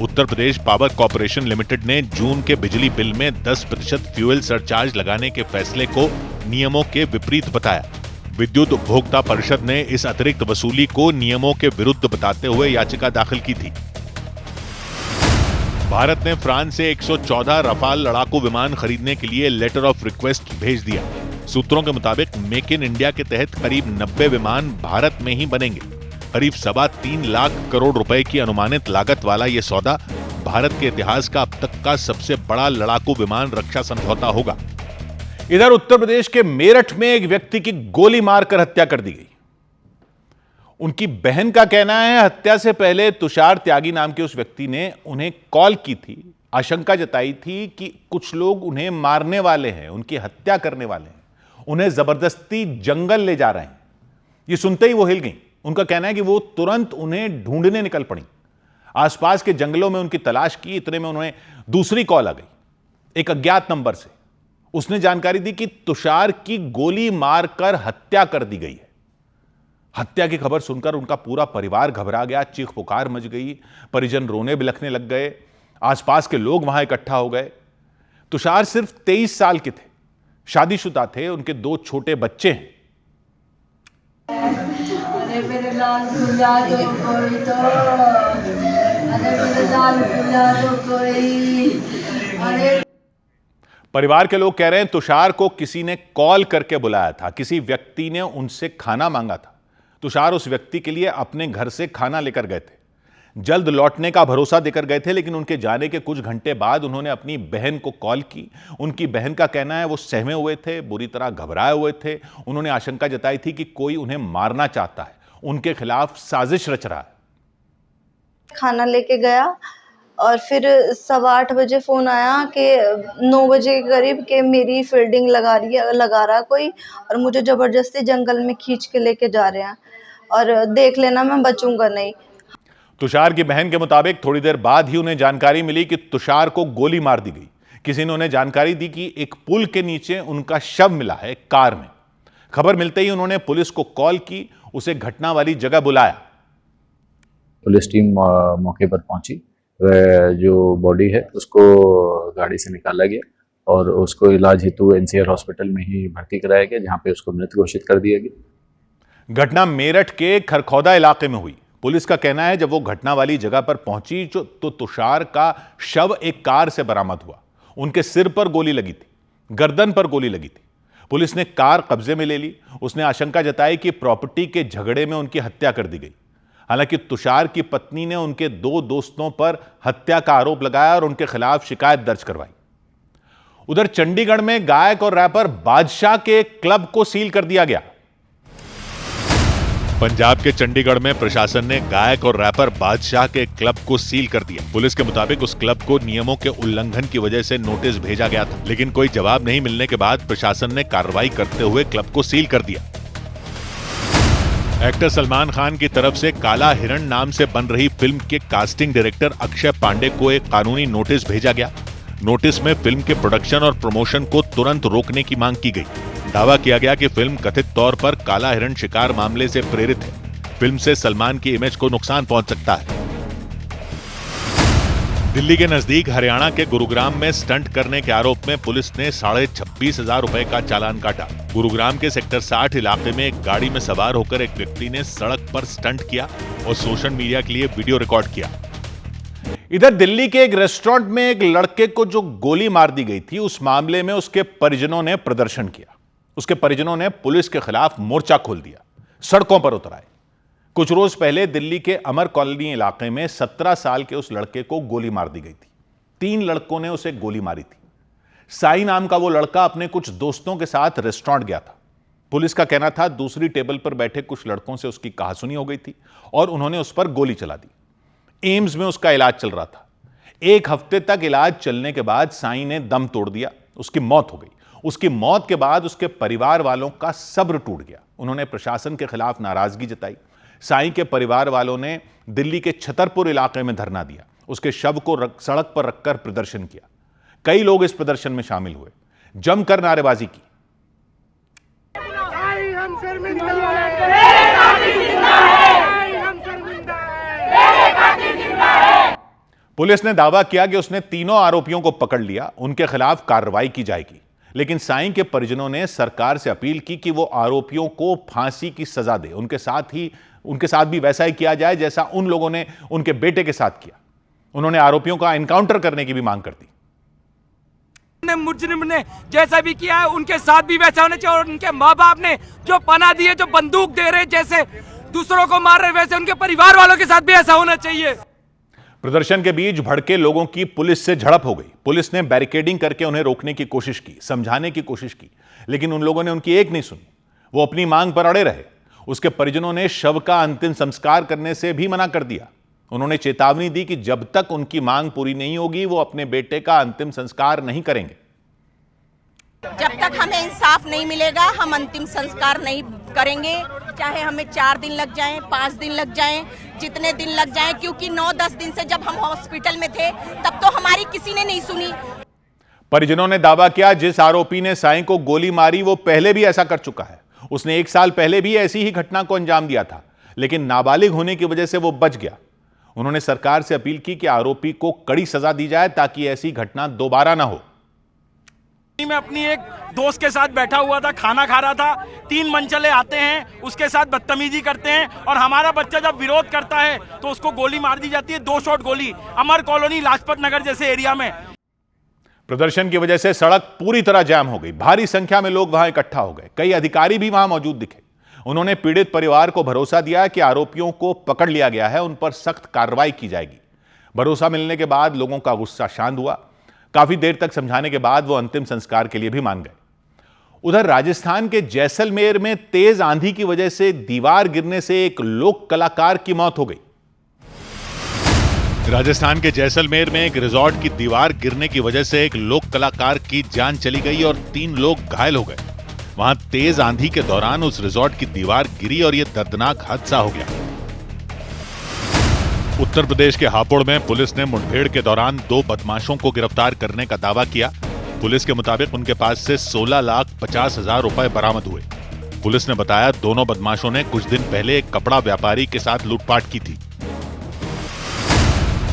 Uttar Pradesh power corporation limited ने जून के बिजली बिल में 10% फ्यूल सरचार्ज लगाने के फैसले को नियमों के विपरीत बताया। विद्युत उपभोक्ता परिषद ने इस अतिरिक्त वसूली को नियमों के विरुद्ध बताते हुए याचिका दाखिल की थी। भारत ने फ्रांस से 114 रफाल लड़ाकू विमान खरीदने के लिए लेटर ऑफ रिक्वेस्ट भेज दिया। सूत्रों के मुताबिक मेक इन इंडिया के तहत करीब 90 विमान भारत में ही बनेंगे। करीब 3.25 लाख करोड़ रुपए की अनुमानित लागत वाला यह सौदा भारत के इतिहास का अब तक का सबसे बड़ा लड़ाकू विमान रक्षा समझौता होगा। इधर उत्तर प्रदेश के मेरठ में एक व्यक्ति की गोली मारकर हत्या कर दी गई। उनकी बहन का कहना है हत्या से पहले तुषार त्यागी नाम के उस व्यक्ति ने उन्हें कॉल की थी, आशंका जताई थी कि कुछ लोग उन्हें मारने वाले हैं, उनकी हत्या करने वाले हैं, उन्हें जबरदस्ती जंगल ले जा रहे हैं। ये सुनते ही वो हिल गई। उनका कहना है कि वो तुरंत उन्हें ढूंढने निकल पड़ी, आसपास के जंगलों में उनकी तलाश की। इतने में उन्हें दूसरी कॉल आ गई एक अज्ञात नंबर से। उसने जानकारी दी कि तुषार की गोली मारकर हत्या कर दी गई है। हत्या की खबर सुनकर उनका पूरा परिवार घबरा गया, चीख पुकार मच गई, परिजन रोने बिलखने लग गए, आसपास के लोग वहां इकट्ठा हो गए। तुषार सिर्फ 23 साल के थे, शादीशुदा थे, उनके 2 छोटे बच्चे हैं। अरे मेरे लाल भुला दो कोई तो, अरे मेरे लाल भुला दो कोई। अरे परिवार के लोग कह रहे हैं तुषार को किसी ने कॉल करके बुलाया था, किसी व्यक्ति ने उनसे खाना मांगा था। तुषार उस व्यक्ति के लिए अपने घर से खाना लेकर गए थे, जल्द लौटने का भरोसा देकर गए थे, लेकिन उनके जाने के कुछ घंटे बाद उन्होंने अपनी बहन को कॉल की। उनकी बहन का कहना है वो सहमे हुए थे, बुरी तरह घबराए हुए थे। उन्होंने आशंका जताई थी कि कोई उन्हें मारना चाहता है, उनके खिलाफ साजिश रच रहा है। खाना लेके गया और फिर 8:15 बजे फोन आया कि 9 बजे के करीब के मेरी फील्डिंग लगा रहा है कोई, और मुझे जबरदस्ती जंगल में खींच के लेके जा रहे हैं और देख लेना मैं बचूंगा नहीं। तुषार की बहन के मुताबिक थोड़ी देर बाद ही उन्हें जानकारी मिली कि तुषार को गोली मार दी गई। किसी ने उन्हें जानकारी दी कि एक पुल के नीचे उनका शव मिला है कार में। खबर मिलते ही उन्होंने पुलिस को कॉल की, उसे घटना वाली जगह बुलाया। पुलिस टीम मौके पर पहुंची, जो बॉडी है उसको गाड़ी से निकाला गया और उसको इलाज हेतु एनसीआर हॉस्पिटल में ही भर्ती कराया गया, जहां पे उसको मृत घोषित कर दिया गया। घटना मेरठ के खरखौदा इलाके में हुई। पुलिस का कहना है जब वो घटना वाली जगह पर पहुंची तो तुषार का शव एक कार से बरामद हुआ। उनके सिर पर गोली लगी थी, गर्दन पर गोली लगी थी। पुलिस ने कार कब्जे में ले ली। उसने आशंका जताई कि प्रॉपर्टी के झगड़े में उनकी हत्या कर दी गई। हालांकि तुषार की पत्नी ने उनके 2 दोस्तों पर हत्या का आरोप लगाया और उनके खिलाफ शिकायत दर्ज करवाई। उधर चंडीगढ़ में गायक और रैपर बादशाह के क्लब को सील कर दिया गया। पंजाब के चंडीगढ़ में प्रशासन ने गायक और रैपर बादशाह के क्लब को सील कर दिया। पुलिस के मुताबिक उस क्लब को नियमों के उल्लंघन की वजह से नोटिस भेजा गया था, लेकिन कोई जवाब नहीं मिलने के बाद प्रशासन ने कार्रवाई करते हुए क्लब को सील कर दिया। एक्टर सलमान खान की तरफ से काला हिरण नाम से बन रही फिल्म के कास्टिंग डायरेक्टर अक्षय पांडे को एक कानूनी नोटिस भेजा गया। नोटिस में फिल्म के प्रोडक्शन और प्रमोशन को तुरंत रोकने की मांग की गई। दावा किया गया कि फिल्म कथित तौर पर काला हिरण शिकार मामले से प्रेरित है। फिल्म से सलमान की इमेज को नुकसान पहुंच सकता है। दिल्ली के नजदीक हरियाणा के गुरुग्राम में स्टंट करने के आरोप में पुलिस ने 26,500 रुपए का चालान काटा। गुरुग्राम के सेक्टर 60 इलाके में एक गाड़ी में सवार होकर एक व्यक्ति ने सड़क पर स्टंट किया और सोशल मीडिया के लिए वीडियो रिकॉर्ड किया। इधर दिल्ली के एक रेस्टोरेंट में एक लड़के को जो गोली मार दी गई थी, उस मामले में उसके परिजनों ने प्रदर्शन किया। उसके परिजनों ने पुलिस के खिलाफ मोर्चा खोल दिया, सड़कों पर उतर आए। कुछ रोज पहले दिल्ली के अमर कॉलोनी इलाके में 17 साल के उस लड़के को गोली मार दी गई थी। 3 लड़कों ने उसे गोली मारी थी। साई नाम का वो लड़का अपने कुछ दोस्तों के साथ रेस्टोरेंट गया था। पुलिस का कहना था दूसरी टेबल पर बैठे कुछ लड़कों से उसकी कहासुनी हो गई थी और उन्होंने उस पर गोली चला दी। एम्स में उसका इलाज चल रहा था। 1 हफ्ते तक इलाज चलने के बाद साई ने दम तोड़ दिया, उसकी मौत हो गई। उसकी मौत के बाद उसके परिवार वालों का सब्र टूट गया। उन्होंने प्रशासन के खिलाफ नाराजगी जताई। साईं के परिवार वालों ने दिल्ली के छतरपुर इलाके में धरना दिया, उसके शव को सड़क पर रखकर प्रदर्शन किया। कई लोग इस प्रदर्शन में शामिल हुए, जमकर नारेबाजी की। पुलिस ने दावा किया कि उसने तीनों आरोपियों को पकड़ लिया, उनके खिलाफ कार्रवाई की जाएगी। लेकिन साईं के परिजनों ने सरकार से अपील की कि वो आरोपियों को फांसी की सजा दे, उनके साथ भी वैसा ही किया जाए जैसा उन लोगों ने उनके बेटे के साथ किया। उन्होंने आरोपियों का एनकाउंटर करने की भी मांग कर दी। मुजरिम ने जैसा भी किया है उनके साथ भी वैसा होना चाहिए, और उनके माँ बाप ने जो पनाह दी है, जो बंदूक दे रहे, जैसे दूसरों को मार रहे, वैसे उनके परिवार वालों के साथ भी ऐसा होना चाहिए। प्रदर्शन के बीच भड़के लोगों की पुलिस से झड़प हो गई। पुलिस ने बैरिकेडिंग करके उन्हें रोकने की कोशिश की, समझाने की कोशिश की, लेकिन उन लोगों ने उनकी एक नहीं सुनी। वो अपनी मांग पर अड़े रहे। उसके परिजनों ने शव का अंतिम संस्कार करने से भी मना कर दिया। उन्होंने चेतावनी दी कि जब तक उनकी मांग पूरी नहीं होगी वो अपने बेटे का अंतिम संस्कार नहीं करेंगे। जब तक हमें इंसाफ नहीं मिलेगा हम अंतिम संस्कार नहीं करेंगे, चाहे हमें 4 दिन लग जाएं, 5 दिन लग जाएं, जितने दिन लग जाएं, क्योंकि 9-10 दिन से जब हम हॉस्पिटल में थे तब तो हमारी किसी ने नहीं सुनी। परिजनों ने दावा किया जिस आरोपी ने साईं को गोली मारी वो पहले भी ऐसा कर चुका है। उसने 1 साल पहले भी ऐसी ही घटना को अंजाम दिया था, लेकिन नाबालिग होने की वजह से वो बच गया। उन्होंने सरकार से अपील की कि आरोपी को कड़ी सजा दी जाए ताकि ऐसी घटना दोबारा ना हो। मैं अपनी एक दोस्त के साथ बैठा हुआ था, खाना खा रहा था, 3 मनचले आते हैं, उसके साथ बदतमीजी करते हैं, और हमारा बच्चा जब विरोध करता है तो उसको गोली मार दी जाती है, 2 शॉट गोली, अमर कॉलोनी, लाजपत नगर जैसे एरिया में। प्रदर्शन की वजह से सड़क पूरी तरह जाम हो गई। भारी संख्या में लोग वहां इकट्ठा हो गए। कई अधिकारी भी वहां मौजूद दिखे। उन्होंने पीड़ित परिवार को भरोसा दिया कि आरोपियों को पकड़ लिया गया है, उन पर सख्त कार्रवाई की जाएगी। भरोसा मिलने के बाद लोगों का गुस्सा शांत हुआ। काफी देर तक समझाने के बाद वो अंतिम संस्कार के लिए भी मान गए। उधर राजस्थान के जैसलमेर में तेज आंधी की वजह से दीवार गिरने से एक लोक कलाकार की मौत हो गई। राजस्थान के जैसलमेर में एक रिजॉर्ट की दीवार गिरने की वजह से एक लोक कलाकार की जान चली गई और 3 लोग घायल हो गए। वहां तेज आंधी के दौरान उस रिजॉर्ट की दीवार गिरी और यह दर्दनाक हादसा हो गया। उत्तर प्रदेश के हापुड़ में पुलिस ने मुठभेड़ के दौरान 2 बदमाशों को गिरफ्तार करने का दावा किया। पुलिस के मुताबिक उनके पास से 16,50,000 रुपए बरामद हुए। पुलिस ने बताया दोनों बदमाशों ने कुछ दिन पहले एक कपड़ा व्यापारी के साथ लूटपाट की थी।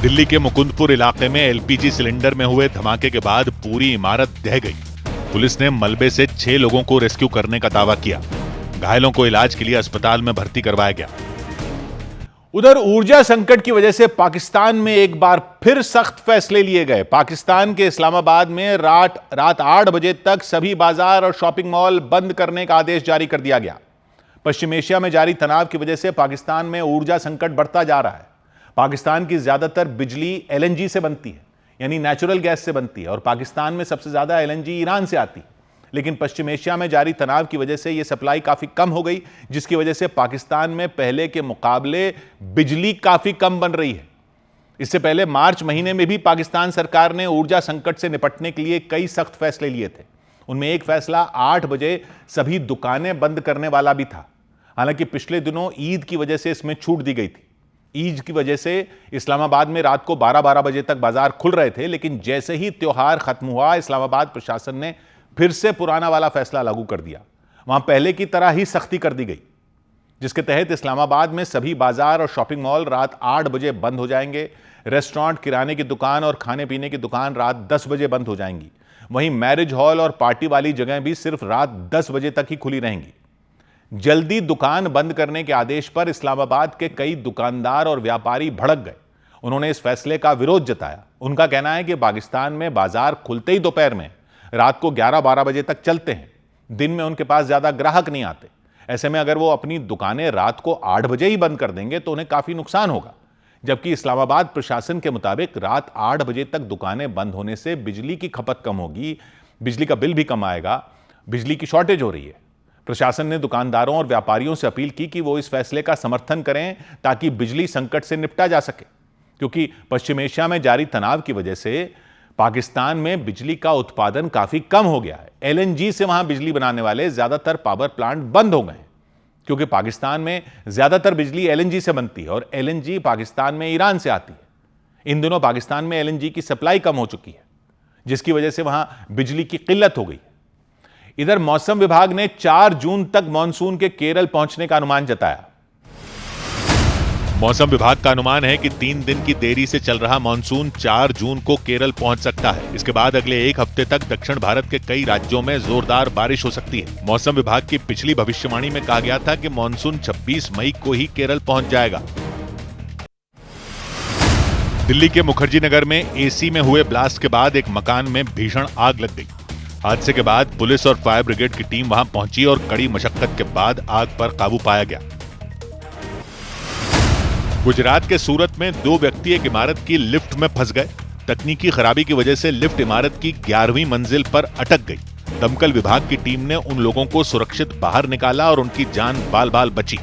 दिल्ली के मुकुंदपुर इलाके में एलपीजी सिलेंडर में हुए धमाके के बाद पूरी इमारत ढह गई। पुलिस ने मलबे से 6 लोगों को रेस्क्यू करने का दावा किया। घायलों को इलाज के लिए अस्पताल में भर्ती करवाया गया। उधर ऊर्जा संकट की वजह से पाकिस्तान में एक बार फिर सख्त फैसले लिए गए। पाकिस्तान के इस्लामाबाद में रात 8 बजे तक सभी बाजार और शॉपिंग मॉल बंद करने का आदेश जारी कर दिया गया। पश्चिम एशिया में जारी तनाव की वजह से पाकिस्तान में ऊर्जा संकट बढ़ता जा रहा है। पाकिस्तान की ज्यादातर बिजली एलएनजी से बनती है, यानी नेचुरल गैस से बनती है, और पाकिस्तान में सबसे ज्यादा एलएनजी ईरान से आती है। लेकिन पश्चिम एशिया में जारी तनाव की वजह से यह सप्लाई काफी कम हो गई, जिसकी वजह से पाकिस्तान में पहले के मुकाबले बिजली काफी कम बन रही है। इससे पहले मार्च महीने में भी पाकिस्तान सरकार ने ऊर्जा संकट से निपटने के लिए कई सख्त फैसले लिए थे। उनमें एक फैसला 8 बजे सभी दुकानें बंद करने वाला भी था। हालांकि पिछले दिनों ईद की वजह से इसमें छूट दी गई थी। ईद की वजह से इस्लामाबाद में रात को 12-12 बजे तक बाजार खुल रहे थे, लेकिन जैसे ही त्योहार खत्म हुआ इस्लामाबाद प्रशासन ने फिर से पुराना वाला फैसला लागू कर दिया। वहां पहले की तरह ही सख्ती कर दी गई, जिसके तहत इस्लामाबाद में सभी बाजार और शॉपिंग मॉल रात 8 बजे बंद हो जाएंगे। रेस्टोरेंट, किराने की दुकान और खाने पीने की दुकान रात 10 बजे बंद हो जाएंगी। वहीं मैरिज हॉल और पार्टी वाली जगह भी सिर्फ रात 10 बजे तक ही खुली रहेंगी। जल्दी दुकान बंद करने के आदेश पर इस्लामाबाद के कई दुकानदार और व्यापारी भड़क गए। उन्होंने इस फैसले का विरोध जताया। उनका कहना है कि पाकिस्तान में बाजार खुलते ही दोपहर में रात को 11-12 बजे तक चलते हैं। दिन में उनके पास ज्यादा ग्राहक नहीं आते। ऐसे में अगर वो अपनी दुकानें रात को 8 बजे ही बंद कर देंगे तो उन्हें काफी नुकसान होगा। जबकि इस्लामाबाद प्रशासन के मुताबिक रात 8 बजे तक दुकानें बंद होने से बिजली की खपत कम होगी, बिजली का बिल भी कम आएगा। बिजली की शॉर्टेज हो रही है। प्रशासन ने दुकानदारों और व्यापारियों से अपील की कि वो इस फैसले का समर्थन करें ताकि बिजली संकट से निपटा जा सके, क्योंकि पश्चिम एशिया में जारी तनाव की वजह से पाकिस्तान में बिजली का उत्पादन काफी कम हो गया है। एलएनजी से वहां बिजली बनाने वाले ज्यादातर पावर प्लांट बंद हो गए हैं, क्योंकि पाकिस्तान में ज्यादातर बिजली एलएनजी से बनती है और एलएनजी पाकिस्तान में ईरान से आती है। इन दिनों पाकिस्तान में एलएनजी की सप्लाई कम हो चुकी है, जिसकी वजह से वहां बिजली की किल्लत हो गई। इधर मौसम विभाग ने 4 जून तक मानसून के केरल पहुंचने का अनुमान जताया। मौसम विभाग का अनुमान है कि 3 दिन की देरी से चल रहा मानसून 4 जून को केरल पहुंच सकता है। इसके बाद अगले 1 हफ्ते तक दक्षिण भारत के कई राज्यों में जोरदार बारिश हो सकती है। मौसम विभाग की पिछली भविष्यवाणी में कहा गया था कि मानसून 26 मई को ही केरल पहुंच जाएगा। दिल्ली के मुखर्जी नगर में एसी में हुए ब्लास्ट के बाद एक मकान में भीषण आग लग गई। हादसे के बाद पुलिस और फायर ब्रिगेड की टीम वहां पहुंची और कड़ी मशक्कत के बाद आग पर काबू पाया गया। गुजरात के सूरत में 2 व्यक्ति एक इमारत की लिफ्ट में फंस गए। तकनीकी खराबी की वजह से लिफ्ट इमारत की 11वीं मंजिल पर अटक गई। दमकल विभाग की टीम ने उन लोगों को सुरक्षित बाहर निकाला और उनकी जान बाल बाल बची।